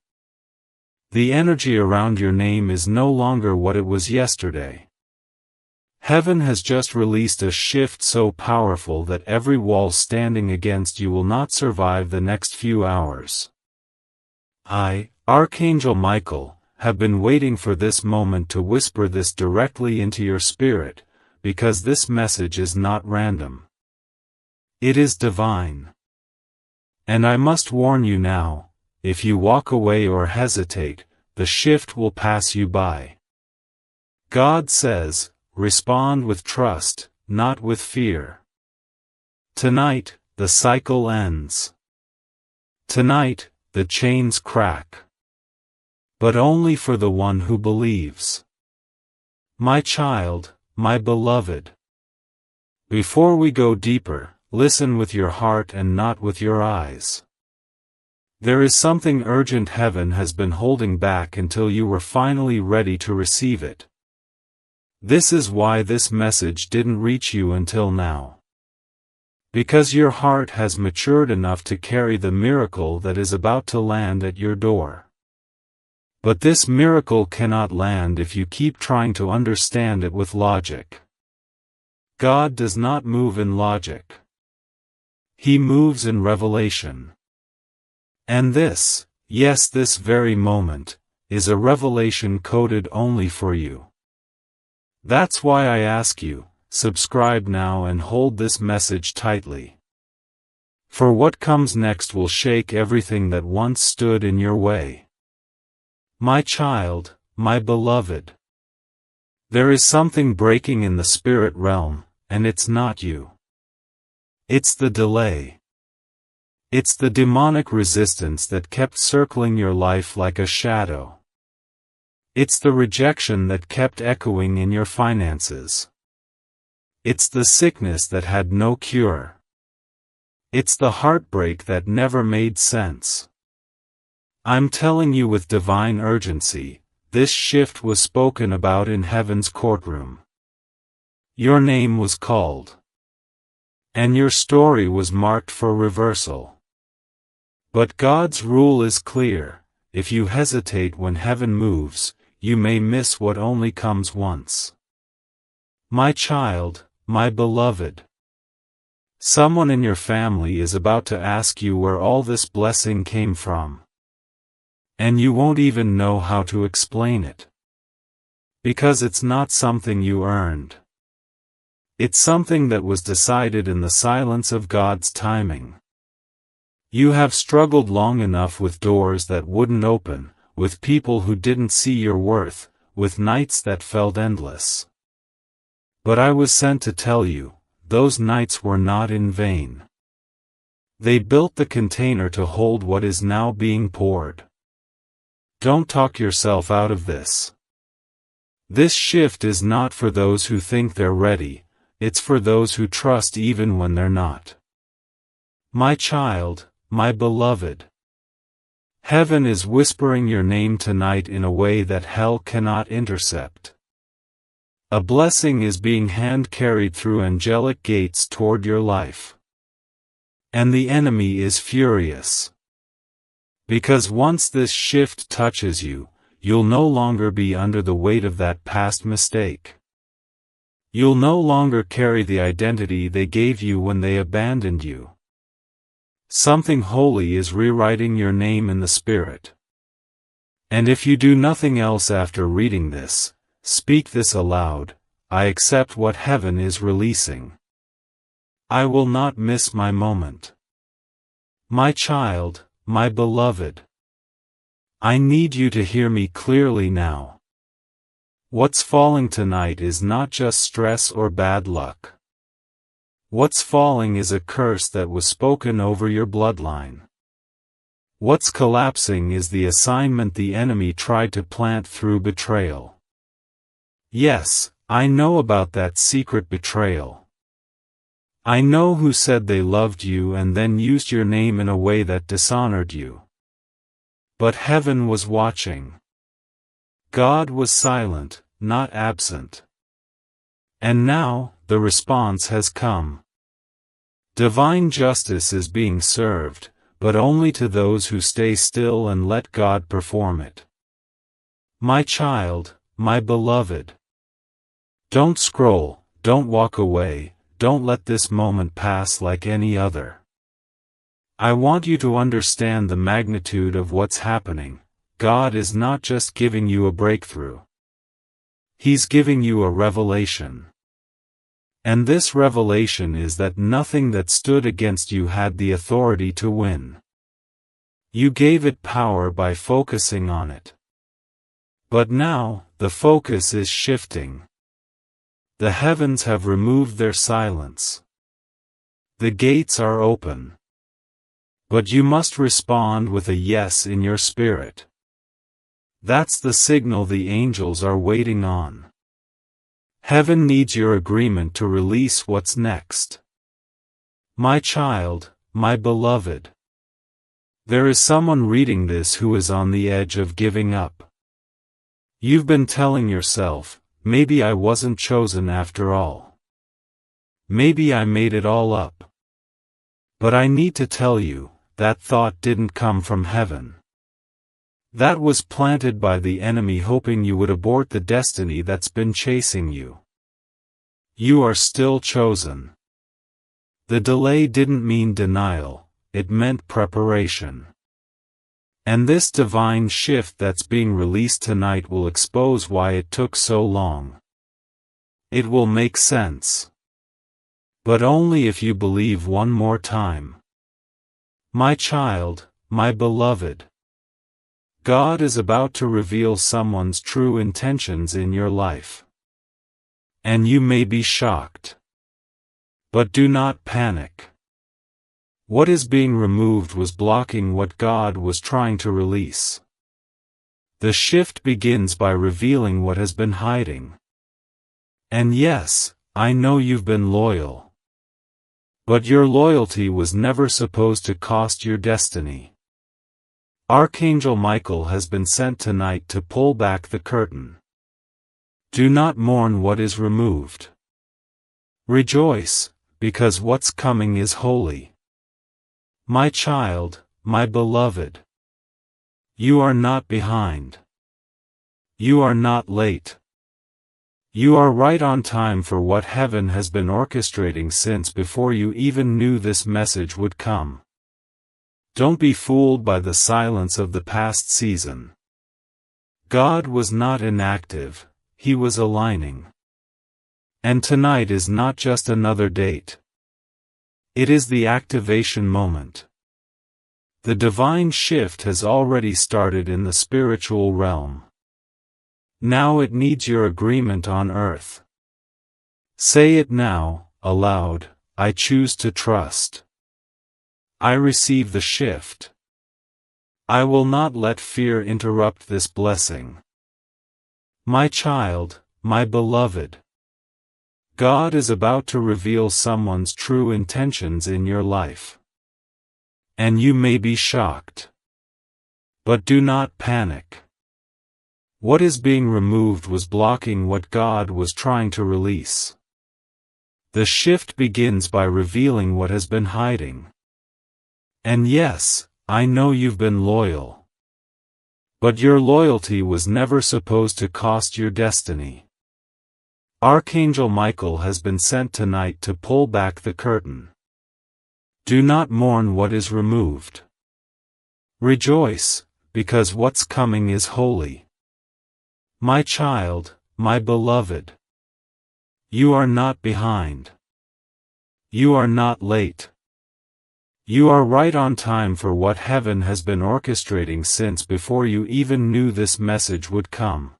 The energy around your name is no longer what it was yesterday. Heaven has just released a shift so powerful that every wall standing against you will not survive the next few hours. I, Archangel Michael, have been waiting for this moment to whisper this directly into your spirit, because this message is not random. It is divine. And I must warn you now, if you walk away or hesitate, the shift will pass you by. God says, respond with trust, not with fear. Tonight, the cycle ends. Tonight, the chains crack. But only for the one who believes. My child, my beloved. Before we go deeper, listen with your heart and not with your eyes. There is something urgent heaven has been holding back until you were finally ready to receive it. This is why this message didn't reach you until now. Because your heart has matured enough to carry the miracle that is about to land at your door. But this miracle cannot land if you keep trying to understand it with logic. God does not move in logic. He moves in revelation. And this, yes, this very moment, is a revelation coded only for you. That's why I ask you, subscribe now and hold this message tightly. For what comes next will shake everything that once stood in your way. My child, my beloved. There is something breaking in the spirit realm, and it's not you. It's the delay. It's the demonic resistance that kept circling your life like a shadow. It's the rejection that kept echoing in your finances. It's the sickness that had no cure. It's the heartbreak that never made sense. I'm telling you with divine urgency, this shift was spoken about in heaven's courtroom. Your name was called. And your story was marked for reversal. But God's rule is clear: if you hesitate when heaven moves, you may miss what only comes once. My child, my beloved. Someone in your family is about to ask you where all this blessing came from. And you won't even know how to explain it. Because it's not something you earned. It's something that was decided in the silence of God's timing. You have struggled long enough with doors that wouldn't open, with people who didn't see your worth, with nights that felt endless. But I was sent to tell you, those nights were not in vain. They built the container to hold what is now being poured. Don't talk yourself out of this. This shift is not for those who think they're ready, it's for those who trust even when they're not. My child, my beloved. Heaven is whispering your name tonight in a way that hell cannot intercept. A blessing is being hand-carried through angelic gates toward your life. And the enemy is furious. Because once this shift touches you, you'll no longer be under the weight of that past mistake. You'll no longer carry the identity they gave you when they abandoned you. Something holy is rewriting your name in the Spirit. And if you do nothing else after reading this, speak this aloud: I accept what heaven is releasing. I will not miss my moment. My child, my beloved. I need you to hear me clearly now. What's falling tonight is not just stress or bad luck. What's falling is a curse that was spoken over your bloodline. What's collapsing is the assignment the enemy tried to plant through betrayal. Yes, I know about that secret betrayal. I know who said they loved you and then used your name in a way that dishonored you. But heaven was watching. God was silent, not absent. And now, the response has come. Divine justice is being served, but only to those who stay still and let God perform it. My child, my beloved. Don't scroll, don't walk away, don't let this moment pass like any other. I want you to understand the magnitude of what's happening. God is not just giving you a breakthrough. He's giving you a revelation. And this revelation is that nothing that stood against you had the authority to win. You gave it power by focusing on it. But now, the focus is shifting. The heavens have removed their silence. The gates are open. But you must respond with a yes in your spirit. That's the signal the angels are waiting on. Heaven needs your agreement to release what's next. My child, my beloved. There is someone reading this who is on the edge of giving up. You've been telling yourself, maybe I wasn't chosen after all. Maybe I made it all up. But I need to tell you, that thought didn't come from heaven. That was planted by the enemy hoping you would abort the destiny that's been chasing you. You are still chosen. The delay didn't mean denial, it meant preparation. And this divine shift that's being released tonight will expose why it took so long. It will make sense. But only if you believe one more time. My child, my beloved. God is about to reveal someone's true intentions in your life. And you may be shocked. But do not panic. What is being removed was blocking what God was trying to release. The shift begins by revealing what has been hiding. And yes, I know you've been loyal. But your loyalty was never supposed to cost your destiny. Archangel Michael has been sent tonight to pull back the curtain. Do not mourn what is removed. Rejoice, because what's coming is holy. My child, my beloved. You are not behind. You are not late. You are right on time for what heaven has been orchestrating since before you even knew this message would come. Don't be fooled by the silence of the past season. God was not inactive, He was aligning. And tonight is not just another date. It is the activation moment. The divine shift has already started in the spiritual realm. Now it needs your agreement on earth. Say it now, aloud: I choose to trust. I receive the shift. I will not let fear interrupt this blessing. My child, my beloved. God is about to reveal someone's true intentions in your life. And you may be shocked. But do not panic. What is being removed was blocking what God was trying to release. The shift begins by revealing what has been hiding. And yes, I know you've been loyal. But your loyalty was never supposed to cost your destiny. Archangel Michael has been sent tonight to pull back the curtain. Do not mourn what is removed. Rejoice, because what's coming is holy. My child, my beloved. You are not behind. You are not late. You are right on time for what heaven has been orchestrating since before you even knew this message would come.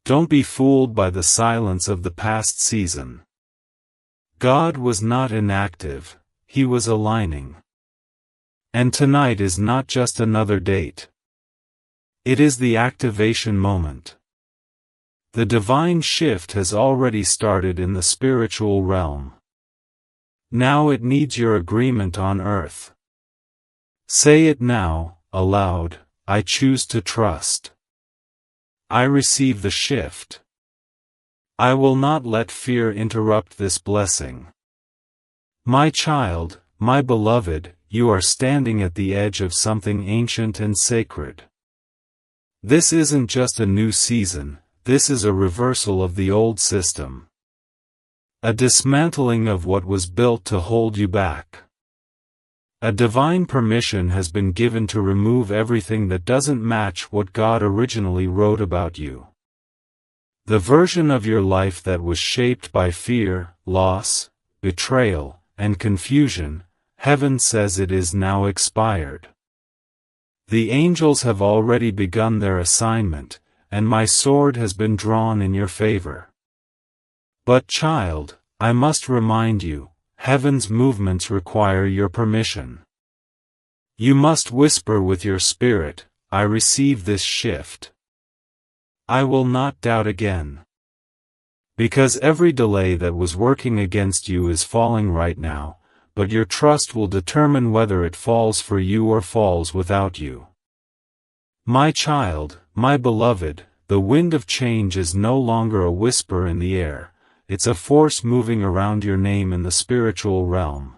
Don't be fooled by the silence of the past season. God was not inactive, He was aligning. And tonight is not just another date. It is the activation moment. The divine shift has already started in the spiritual realm. Now it needs your agreement on earth. Say it now, aloud, I choose to trust. I receive the shift. I will not let fear interrupt this blessing. My child, my beloved, you are standing at the edge of something ancient and sacred. This isn't just a new season, this is a reversal of the old system. A dismantling of what was built to hold you back. A divine permission has been given to remove everything that doesn't match what God originally wrote about you. The version of your life that was shaped by fear, loss, betrayal, and confusion, heaven says it is now expired. The angels have already begun their assignment, and my sword has been drawn in your favor. But child, I must remind you, heaven's movements require your permission. You must whisper with your spirit, I receive this shift. I will not doubt again. Because every delay that was working against you is falling right now, but your trust will determine whether it falls for you or falls without you. My child, my beloved, the wind of change is no longer a whisper in the air. It's a force moving around your name in the spiritual realm.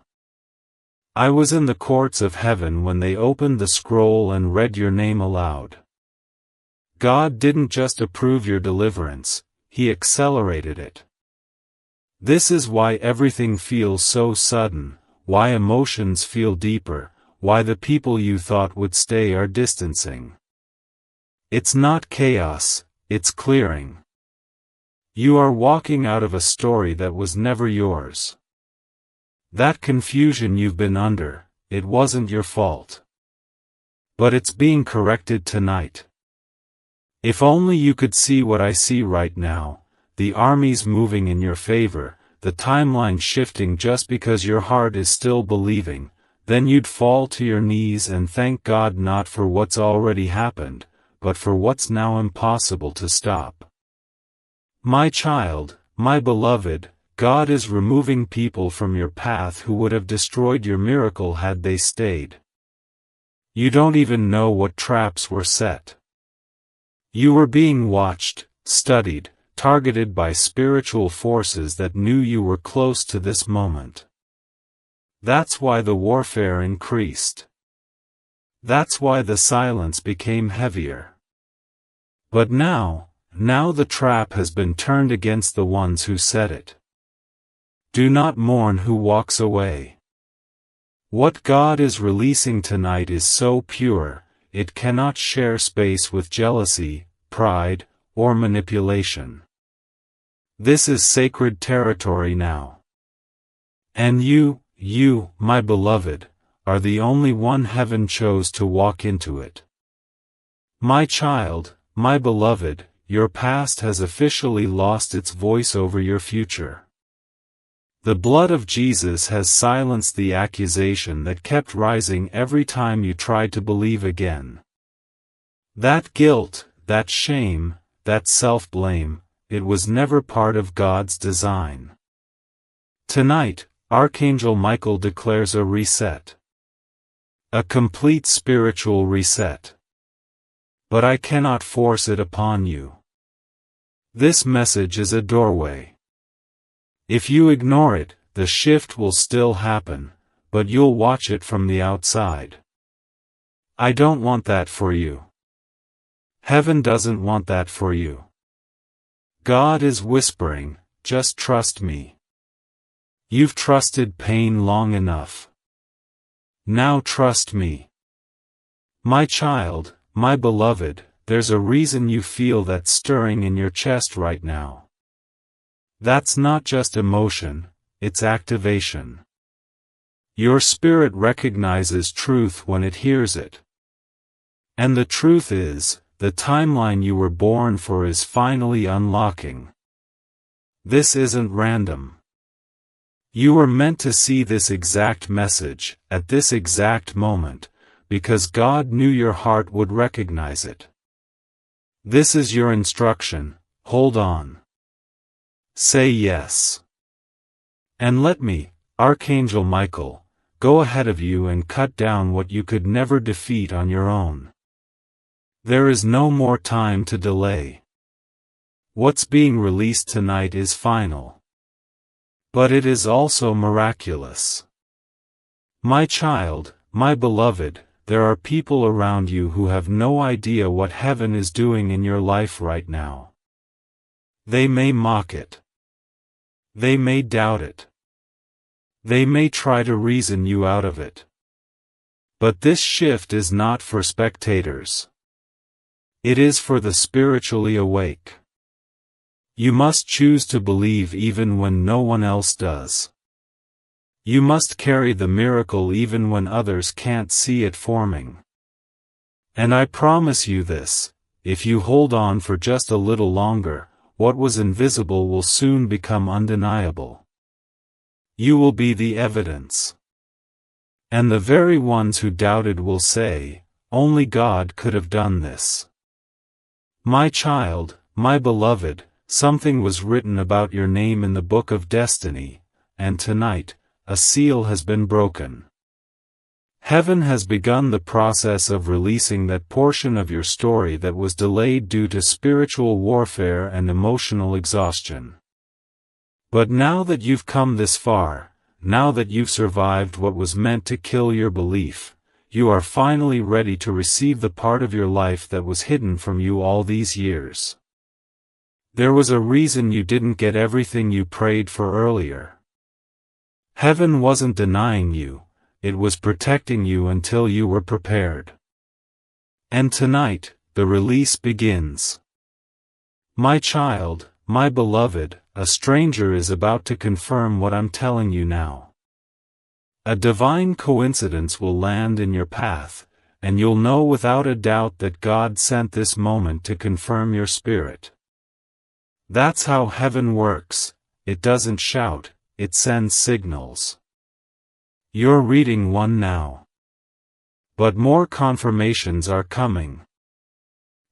I was in the courts of heaven when they opened the scroll and read your name aloud. God didn't just approve your deliverance, He accelerated it. This is why everything feels so sudden, why emotions feel deeper, why the people you thought would stay are distancing. It's not chaos, it's clearing. You are walking out of a story that was never yours. That confusion you've been under, it wasn't your fault. But it's being corrected tonight. If only you could see what I see right now, the armies moving in your favor, the timeline shifting just because your heart is still believing, then you'd fall to your knees and thank God not for what's already happened, but for what's now impossible to stop. My child, my beloved, God is removing people from your path who would have destroyed your miracle had they stayed. You don't even know what traps were set. You were being watched, studied, targeted by spiritual forces that knew you were close to this moment. That's why the warfare increased. That's why the silence became heavier. But now the trap has been turned against the ones who set it. Do not mourn who walks away. What God is releasing tonight is so pure, it cannot share space with jealousy, pride, or manipulation. This is sacred territory now. And you, my beloved, are the only one heaven chose to walk into it. My child, my beloved, your past has officially lost its voice over your future. The blood of Jesus has silenced the accusation that kept rising every time you tried to believe again. That guilt, that shame, that self-blame, it was never part of God's design. Tonight, Archangel Michael declares a reset. A complete spiritual reset. But I cannot force it upon you. This message is a doorway. If you ignore it, the shift will still happen, but you'll watch it from the outside. I don't want that for you. Heaven doesn't want that for you. God is whispering, just trust me. You've trusted pain long enough. Now trust me. My child, my beloved, there's a reason you feel that stirring in your chest right now. That's not just emotion, it's activation. Your spirit recognizes truth when it hears it. And the truth is, the timeline you were born for is finally unlocking. This isn't random. You were meant to see this exact message, at this exact moment, because God knew your heart would recognize it. This is your instruction, hold on. Say yes. And let me, Archangel Michael, go ahead of you and cut down what you could never defeat on your own. There is no more time to delay. What's being released tonight is final. But it is also miraculous. My child, my beloved, there are people around you who have no idea what heaven is doing in your life right now. They may mock it. They may doubt it. They may try to reason you out of it. But this shift is not for spectators. It is for the spiritually awake. You must choose to believe even when no one else does. You must carry the miracle even when others can't see it forming. And I promise you this, if you hold on for just a little longer, what was invisible will soon become undeniable. You will be the evidence. And the very ones who doubted will say, only God could have done this. My child, my beloved, something was written about your name in the book of destiny, and tonight, a seal has been broken. Heaven has begun the process of releasing that portion of your story that was delayed due to spiritual warfare and emotional exhaustion. But now that you've come this far, now that you've survived what was meant to kill your belief, you are finally ready to receive the part of your life that was hidden from you all these years. There was a reason you didn't get everything you prayed for earlier. Heaven wasn't denying you, it was protecting you until you were prepared. And tonight, the release begins. My child, my beloved, a stranger is about to confirm what I'm telling you now. A divine coincidence will land in your path, and you'll know without a doubt that God sent this moment to confirm your spirit. That's how heaven works, it doesn't shout, it sends signals. You're reading one now. But more confirmations are coming.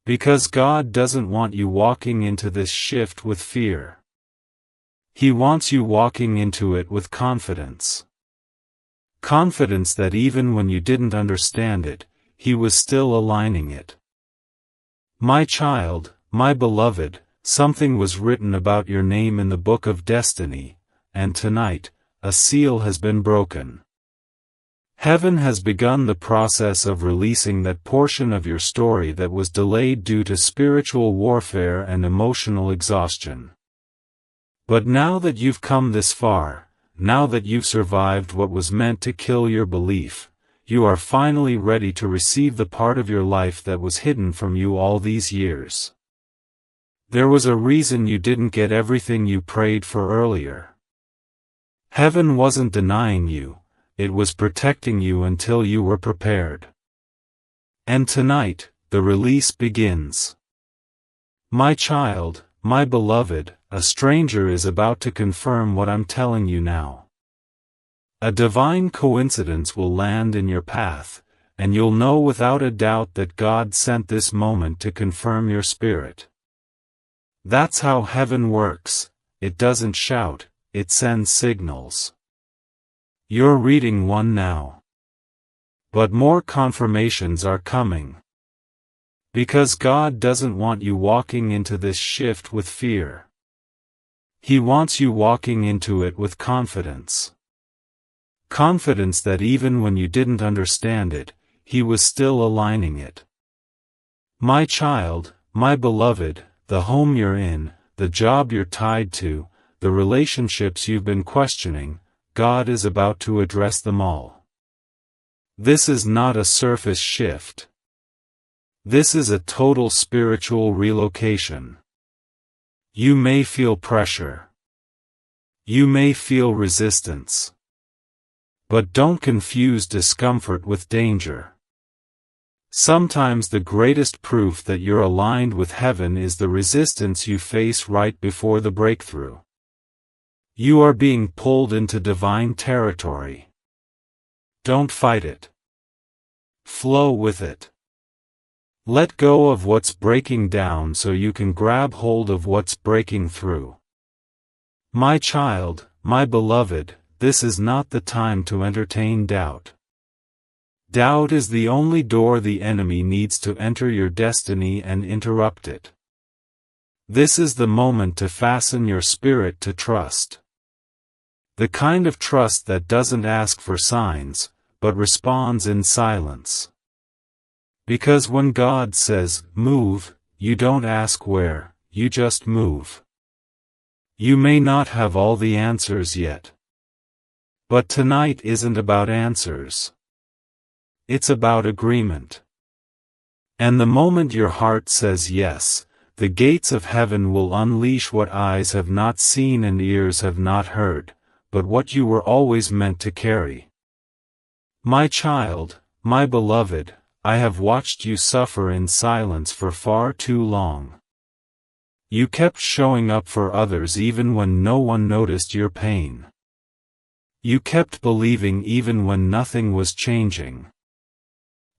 Because God doesn't want you walking into this shift with fear. He wants you walking into it with confidence. Confidence that even when you didn't understand it, He was still aligning it. My child, my beloved, something was written about your name in the book of destiny, and tonight, a seal has been broken. Heaven has begun the process of releasing that portion of your story that was delayed due to spiritual warfare and emotional exhaustion. But now that you've come this far, now that you've survived what was meant to kill your belief, you are finally ready to receive the part of your life that was hidden from you all these years. There was a reason you didn't get everything you prayed for earlier. Heaven wasn't denying you, it was protecting you until you were prepared. And tonight, the release begins. My child, my beloved, a stranger is about to confirm what I'm telling you now. A divine coincidence will land in your path, and you'll know without a doubt that God sent this moment to confirm your spirit. That's how heaven works, it doesn't shout, it sends signals. You're reading one now. But more confirmations are coming. Because God doesn't want you walking into this shift with fear. He wants you walking into it with confidence. Confidence that even when you didn't understand it, He was still aligning it. My child, my beloved, the home you're in, the job you're tied to, the relationships you've been questioning, God is about to address them all. This is not a surface shift. This is a total spiritual relocation. You may feel pressure. You may feel resistance. But don't confuse discomfort with danger. Sometimes the greatest proof that you're aligned with heaven is the resistance you face right before the breakthrough. You are being pulled into divine territory. Don't fight it. Flow with it. Let go of what's breaking down so you can grab hold of what's breaking through. My child, my beloved, this is not the time to entertain doubt. Doubt is the only door the enemy needs to enter your destiny and interrupt it. This is the moment to fasten your spirit to trust. The kind of trust that doesn't ask for signs, but responds in silence. Because when God says, move, you don't ask where, you just move. You may not have all the answers yet. But tonight isn't about answers. It's about agreement. And the moment your heart says yes, the gates of heaven will unleash what eyes have not seen and ears have not heard, but what you were always meant to carry. My child, my beloved, I have watched you suffer in silence for far too long. You kept showing up for others even when no one noticed your pain. You kept believing even when nothing was changing.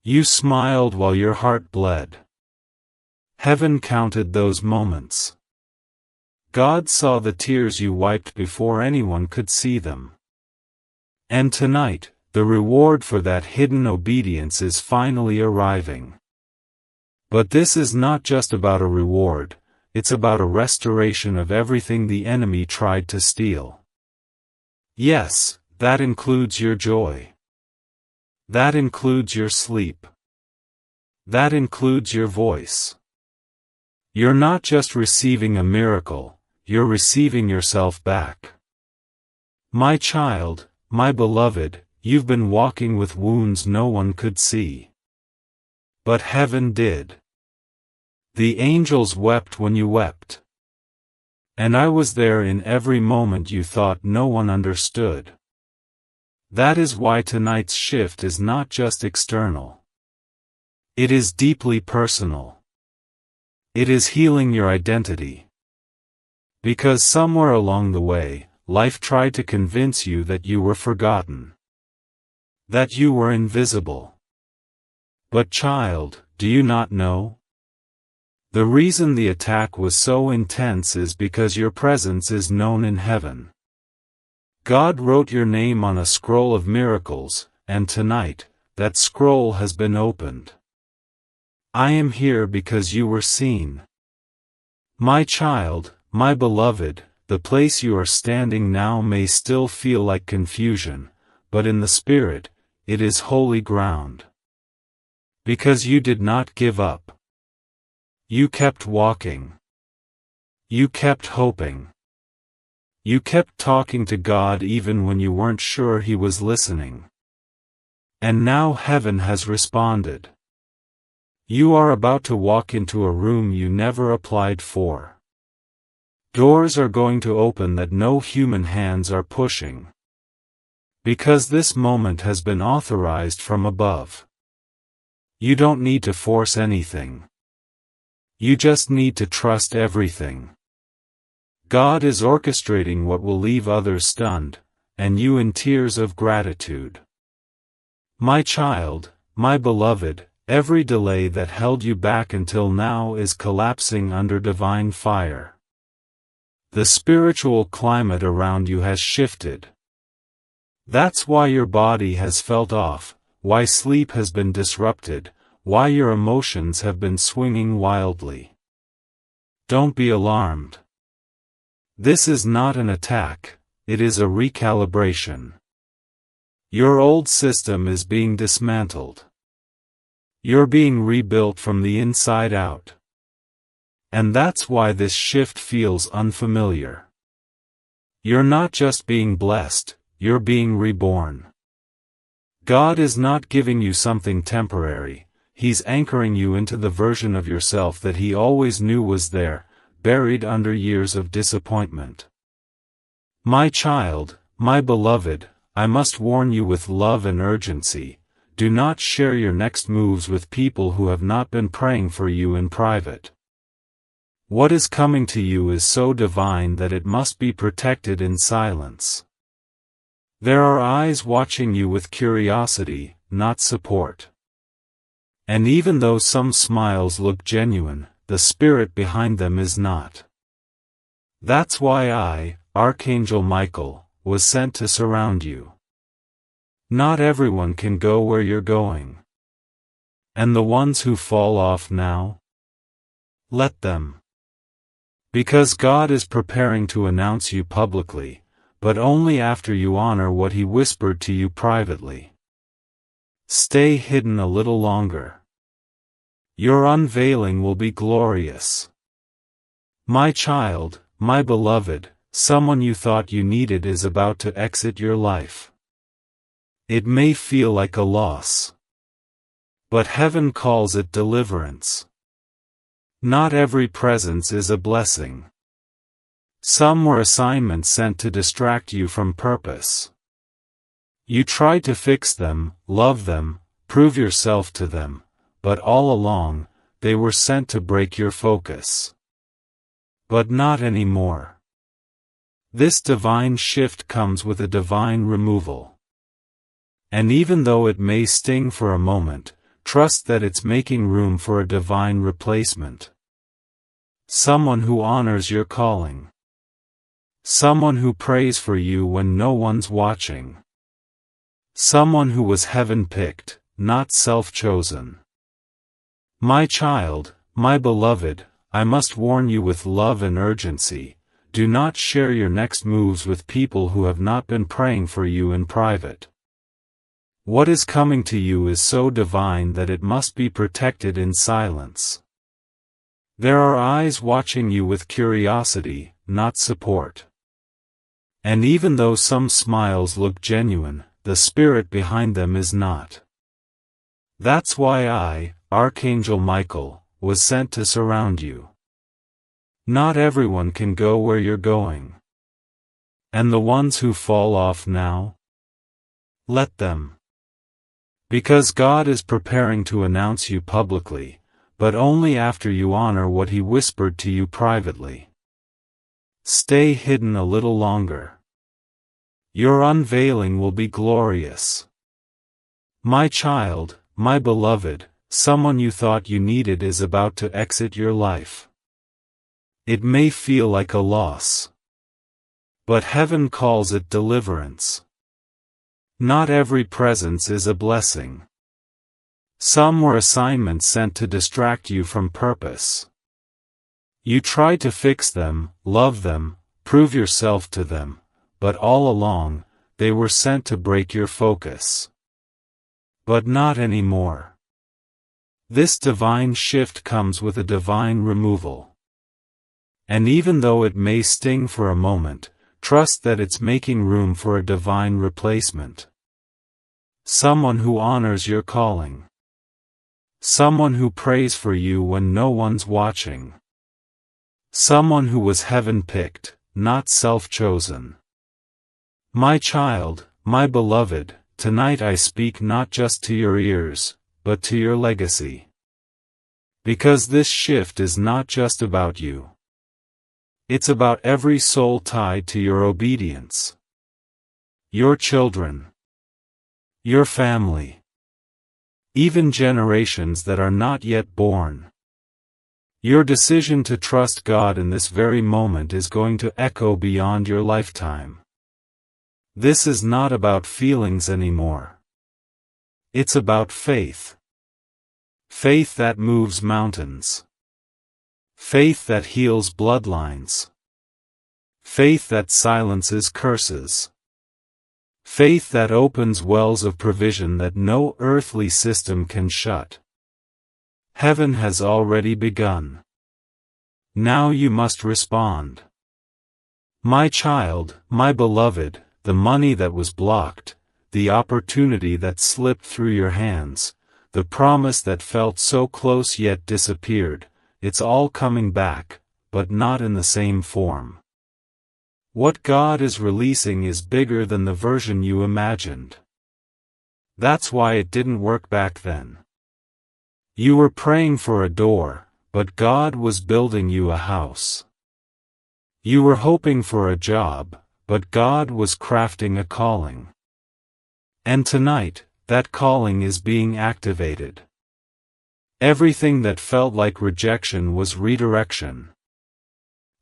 You smiled while your heart bled. Heaven counted those moments. God saw the tears you wiped before anyone could see them. And tonight, the reward for that hidden obedience is finally arriving. But this is not just about a reward, it's about a restoration of everything the enemy tried to steal. Yes, that includes your joy. That includes your sleep. That includes your voice. You're not just receiving a miracle, you're receiving yourself back. My child, my beloved, you've been walking with wounds no one could see. But heaven did. The angels wept when you wept. And I was there in every moment you thought no one understood. That is why tonight's shift is not just external. It is deeply personal. It is healing your identity. Because somewhere along the way, life tried to convince you that you were forgotten. That you were invisible. But child, do you not know? The reason the attack was so intense is because your presence is known in heaven. God wrote your name on a scroll of miracles, and tonight, that scroll has been opened. I am here because you were seen. My child, my beloved, the place you are standing now may still feel like confusion, but in the spirit, it is holy ground. Because you did not give up. You kept walking. You kept hoping. You kept talking to God even when you weren't sure He was listening. And now heaven has responded. You are about to walk into a room you never applied for. Doors are going to open that no human hands are pushing. Because this moment has been authorized from above. You don't need to force anything. You just need to trust everything. God is orchestrating what will leave others stunned, and you in tears of gratitude. My child, my beloved, every delay that held you back until now is collapsing under divine fire. The spiritual climate around you has shifted. That's why your body has felt off, why sleep has been disrupted, why your emotions have been swinging wildly. Don't be alarmed. This is not an attack, it is a recalibration. Your old system is being dismantled. You're being rebuilt from the inside out. And that's why this shift feels unfamiliar. You're not just being blessed, you're being reborn. God is not giving you something temporary, He's anchoring you into the version of yourself that He always knew was there, buried under years of disappointment. My child, my beloved, I must warn you with love and urgency, do not share your next moves with people who have not been praying for you in private. What is coming to you is so divine that it must be protected in silence. There are eyes watching you with curiosity, not support. And even though some smiles look genuine, the spirit behind them is not. That's why I, Archangel Michael, was sent to surround you. Not everyone can go where you're going. And the ones who fall off now? Let them. Because God is preparing to announce you publicly, but only after you honor what He whispered to you privately. Stay hidden a little longer. Your unveiling will be glorious. My child, my beloved, someone you thought you needed is about to exit your life. It may feel like a loss. But heaven calls it deliverance. Not every presence is a blessing. Some were assignments sent to distract you from purpose. You tried to fix them, love them, prove yourself to them, but all along, they were sent to break your focus. But not anymore. This divine shift comes with a divine removal. And even though it may sting for a moment, trust that it's making room for a divine replacement. Someone who honors your calling. Someone who prays for you when no one's watching. Someone who was heaven-picked, not self-chosen. My child, my beloved, I must warn you with love and urgency, do not share your next moves with people who have not been praying for you in private. What is coming to you is so divine that it must be protected in silence. There are eyes watching you with curiosity, not support. And even though some smiles look genuine, the spirit behind them is not. That's why I, Archangel Michael, was sent to surround you. Not everyone can go where you're going. And the ones who fall off now? Let them. Because God is preparing to announce you publicly, but only after you honor what He whispered to you privately. Stay hidden a little longer. Your unveiling will be glorious. My child, my beloved, someone you thought you needed is about to exit your life. It may feel like a loss. But heaven calls it deliverance. Not every presence is a blessing. Some were assignments sent to distract you from purpose. You tried to fix them, love them, prove yourself to them, but all along, they were sent to break your focus. But not anymore. This divine shift comes with a divine removal. And even though it may sting for a moment, trust that it's making room for a divine replacement. Someone who honors your calling. Someone who prays for you when no one's watching. Someone who was heaven-picked, not self-chosen. My child, my beloved, tonight I speak not just to your ears, but to your legacy. Because this shift is not just about you. It's about every soul tied to your obedience. Your children. Your family. Even generations that are not yet born. Your decision to trust God in this very moment is going to echo beyond your lifetime. This is not about feelings anymore. It's about faith. Faith that moves mountains. Faith that heals bloodlines. Faith that silences curses. Faith that opens wells of provision that no earthly system can shut. Heaven has already begun. Now you must respond. My child, my beloved, the money that was blocked, the opportunity that slipped through your hands, the promise that felt so close yet disappeared, it's all coming back, but not in the same form. What God is releasing is bigger than the version you imagined. That's why it didn't work back then. You were praying for a door, but God was building you a house. You were hoping for a job, but God was crafting a calling. And tonight, that calling is being activated. Everything that felt like rejection was redirection.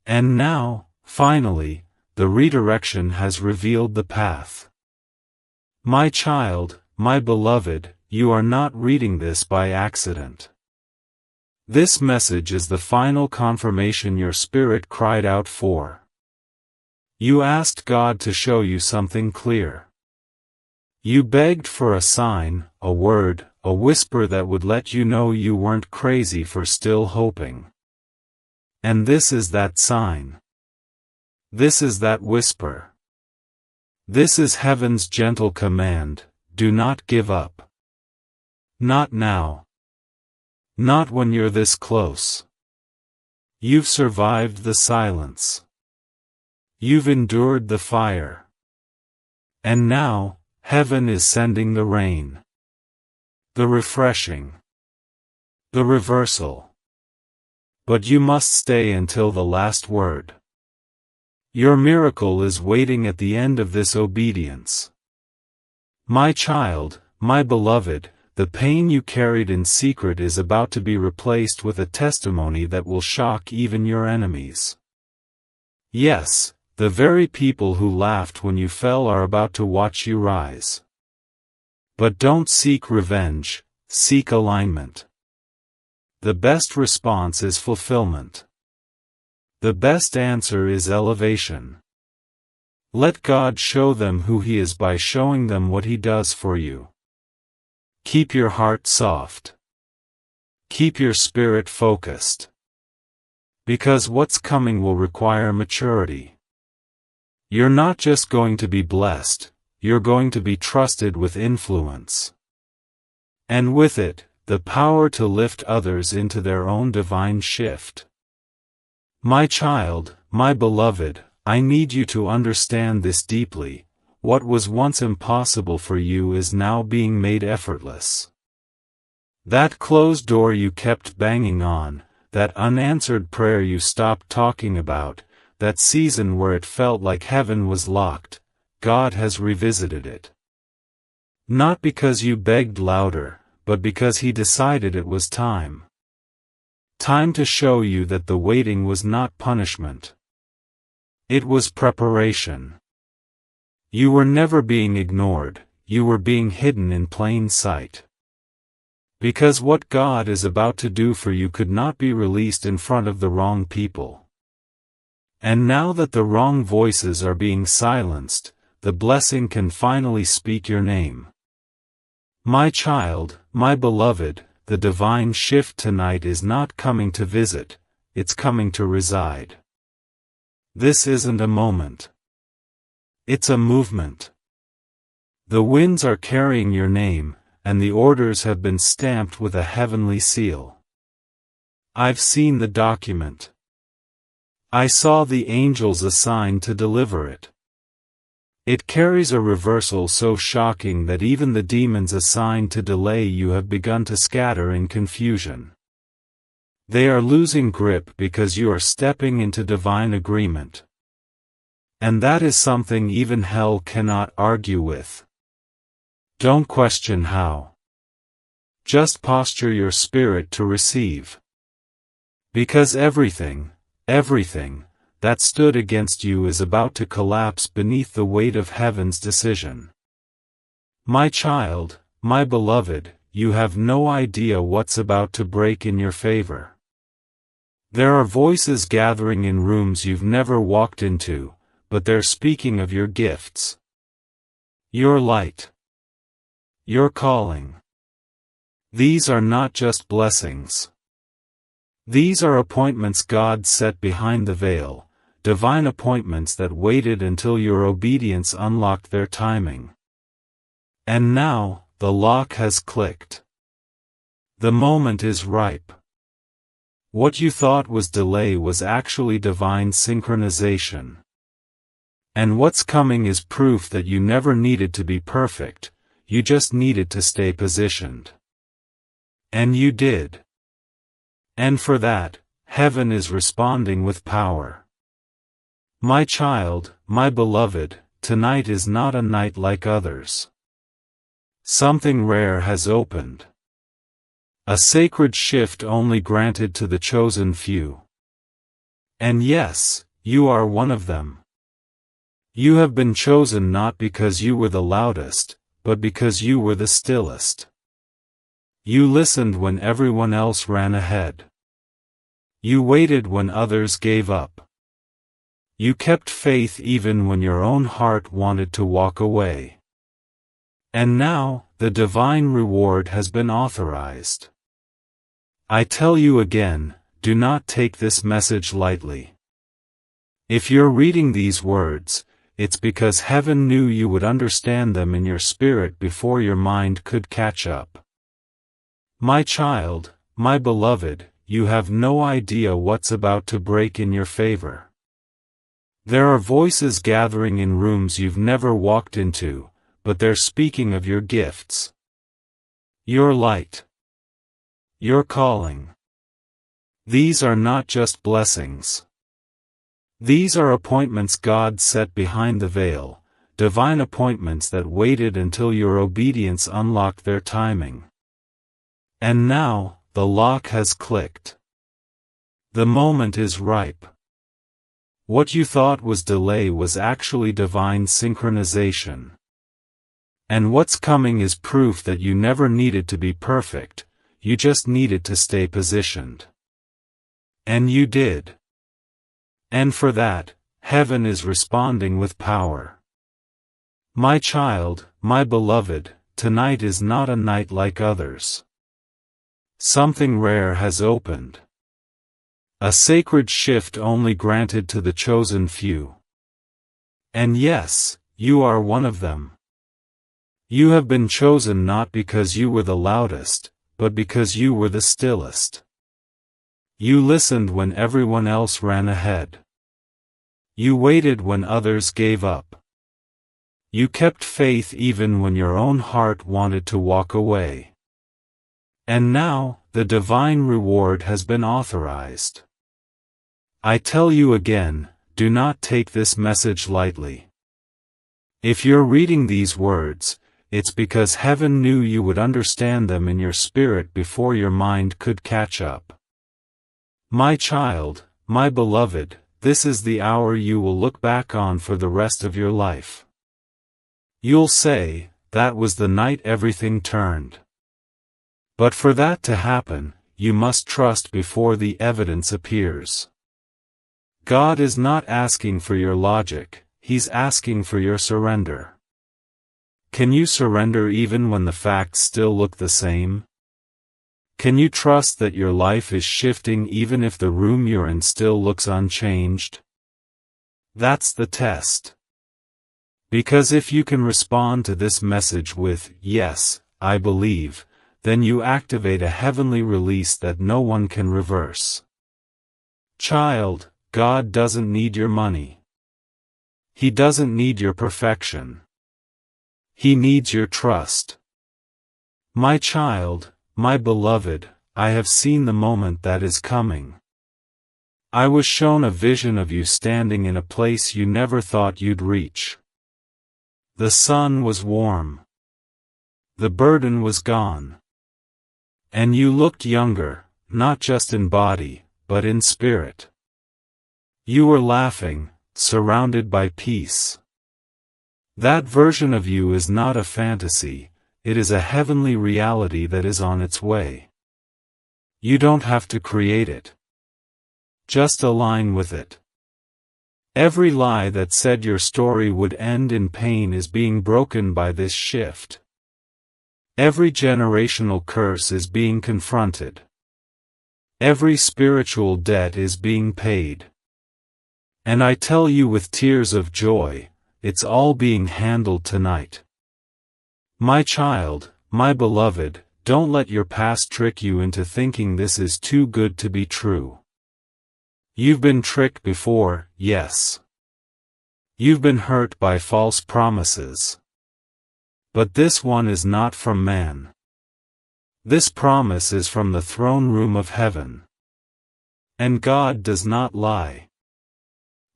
And now, finally, the redirection has revealed the path. My child, my beloved, you are not reading this by accident. This message is the final confirmation your spirit cried out for. You asked God to show you something clear. You begged for a sign, a word, a whisper that would let you know you weren't crazy for still hoping. And this is that sign. This is that whisper. This is heaven's gentle command, do not give up. Not now. Not when you're this close. You've survived the silence. You've endured the fire. And now, heaven is sending the rain. The refreshing. The reversal. But you must stay until the last word. Your miracle is waiting at the end of this obedience. My child, my beloved, the pain you carried in secret is about to be replaced with a testimony that will shock even your enemies. Yes, the very people who laughed when you fell are about to watch you rise. But don't seek revenge, seek alignment. The best response is fulfillment. The best answer is elevation. Let God show them who He is by showing them what He does for you. Keep your heart soft. Keep your spirit focused. Because what's coming will require maturity. You're not just going to be blessed, you're going to be trusted with influence. And with it, the power to lift others into their own divine shift. My child, my beloved, I need you to understand this deeply. What was once impossible for you is now being made effortless. That closed door you kept banging on, that unanswered prayer you stopped talking about, that season where it felt like heaven was locked, God has revisited it. Not because you begged louder, but because He decided it was time. Time to show you that the waiting was not punishment. It was preparation. You were never being ignored, you were being hidden in plain sight. Because what God is about to do for you could not be released in front of the wrong people. And now that the wrong voices are being silenced, the blessing can finally speak your name. My child, my beloved, the divine shift tonight is not coming to visit, it's coming to reside. This isn't a moment. It's a movement. The winds are carrying your name, and the orders have been stamped with a heavenly seal. I've seen the document. I saw the angels assigned to deliver it. It carries a reversal so shocking that even the demons assigned to delay you have begun to scatter in confusion. They are losing grip because you are stepping into divine agreement. And that is something even hell cannot argue with. Don't question how. Just posture your spirit to receive. Because everything that stood against you is about to collapse beneath the weight of heaven's decision. My child, my beloved, you have no idea what's about to break in your favor. There are voices gathering in rooms you've never walked into, but they're speaking of your gifts. Your light. Your calling. These are not just blessings. These are appointments God set behind the veil, divine appointments that waited until your obedience unlocked their timing. And now, the lock has clicked. The moment is ripe. What you thought was delay was actually divine synchronization. And what's coming is proof that you never needed to be perfect, you just needed to stay positioned. And you did. And for that, heaven is responding with power. My child, my beloved, tonight is not a night like others. Something rare has opened. A sacred shift only granted to the chosen few. And yes, you are one of them. You have been chosen not because you were the loudest, but because you were the stillest. You listened when everyone else ran ahead. You waited when others gave up. You kept faith even when your own heart wanted to walk away. And now, the divine reward has been authorized. I tell you again, do not take this message lightly. If you're reading these words, it's because heaven knew you would understand them in your spirit before your mind could catch up. My child, my beloved, you have no idea what's about to break in your favor. There are voices gathering in rooms you've never walked into, but they're speaking of your gifts. Your light. Your calling. These are not just blessings. These are appointments God set behind the veil, divine appointments that waited until your obedience unlocked their timing. And now, the lock has clicked. The moment is ripe. What you thought was delay was actually divine synchronization. And what's coming is proof that you never needed to be perfect, you just needed to stay positioned. And you did. And for that, heaven is responding with power. My child, my beloved, tonight is not a night like others. Something rare has opened. A sacred shift only granted to the chosen few. And yes, you are one of them. You have been chosen not because you were the loudest, but because you were the stillest. You listened when everyone else ran ahead. You waited when others gave up. You kept faith even when your own heart wanted to walk away. And now, the divine reward has been authorized. I tell you again, do not take this message lightly. If you're reading these words, it's because heaven knew you would understand them in your spirit before your mind could catch up. My child, my beloved, this is the hour you will look back on for the rest of your life. You'll say, that was the night everything turned. But for that to happen, you must trust before the evidence appears. God is not asking for your logic, He's asking for your surrender. Can you surrender even when the facts still look the same? Can you trust that your life is shifting even if the room you're in still looks unchanged? That's the test. Because if you can respond to this message with, "Yes, I believe," then you activate a heavenly release that no one can reverse. Child, God doesn't need your money. He doesn't need your perfection. He needs your trust. My child, my beloved, I have seen the moment that is coming. I was shown a vision of you standing in a place you never thought you'd reach. The sun was warm. The burden was gone. And you looked younger, not just in body, but in spirit. You were laughing, surrounded by peace. That version of you is not a fantasy, it is a heavenly reality that is on its way. You don't have to create it. Just align with it. Every lie that said your story would end in pain is being broken by this shift. Every generational curse is being confronted. Every spiritual debt is being paid. And I tell you with tears of joy, it's all being handled tonight. My child, my beloved, don't let your past trick you into thinking this is too good to be true. You've been tricked before, yes. You've been hurt by false promises. But this one is not from man. This promise is from the throne room of heaven. And God does not lie.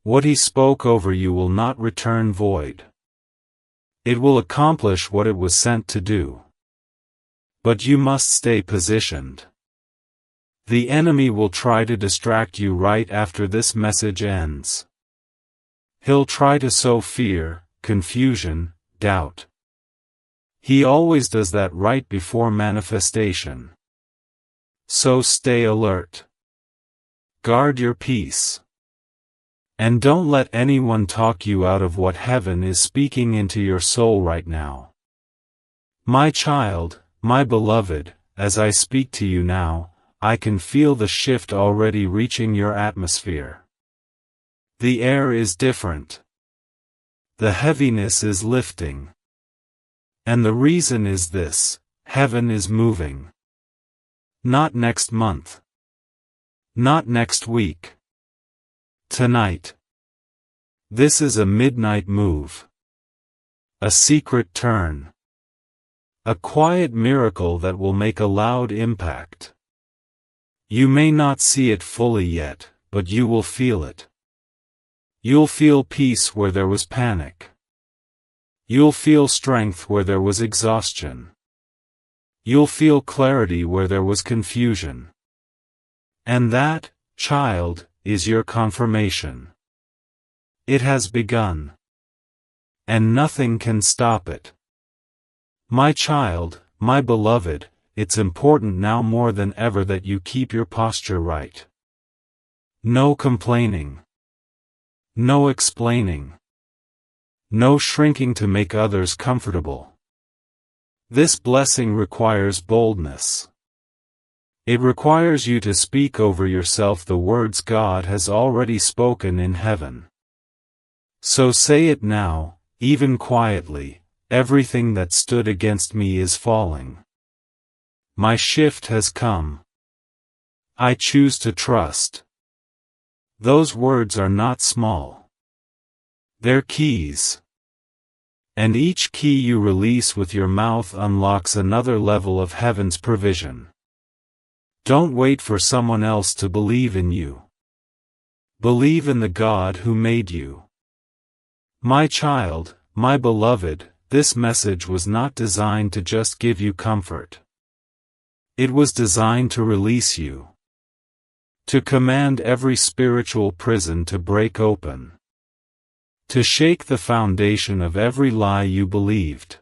What He spoke over you will not return void. It will accomplish what it was sent to do. But you must stay positioned. The enemy will try to distract you right after this message ends. He'll try to sow fear, confusion, doubt. He always does that right before manifestation. So stay alert. Guard your peace. And don't let anyone talk you out of what heaven is speaking into your soul right now. My child, my beloved, as I speak to you now, I can feel the shift already reaching your atmosphere. The air is different. The heaviness is lifting. And the reason is this: heaven is moving. Not next month. Not next week. Tonight. This is a midnight move. A secret turn. A quiet miracle that will make a loud impact. You may not see it fully yet, but you will feel it. You'll feel peace where there was panic. You'll feel strength where there was exhaustion. You'll feel clarity where there was confusion. And that, child, is your confirmation. It has begun. And nothing can stop it. My child, my beloved, it's important now more than ever that you keep your posture right. No complaining. No explaining. No shrinking to make others comfortable. This blessing requires boldness. It requires you to speak over yourself the words God has already spoken in heaven. So say it now, even quietly: everything that stood against me is falling. My shift has come. I choose to trust. Those words are not small. They're keys. And each key you release with your mouth unlocks another level of heaven's provision. Don't wait for someone else to believe in you. Believe in the God who made you. My child, my beloved, this message was not designed to just give you comfort. It was designed to release you. To command every spiritual prison to break open. To shake the foundation of every lie you believed.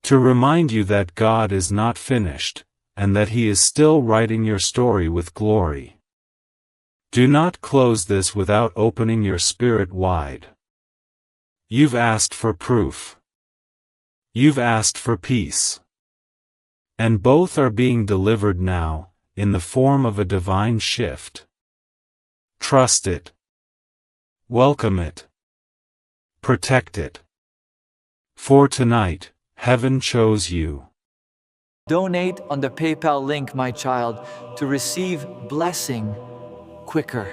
To remind you that God is not finished, and that He is still writing your story with glory. Do not close this without opening your spirit wide. You've asked for proof. You've asked for peace. And both are being delivered now, in the form of a divine shift. Trust it. Welcome it. Protect it. For tonight, heaven chose you. Donate on the PayPal link, my child, to receive blessing quicker.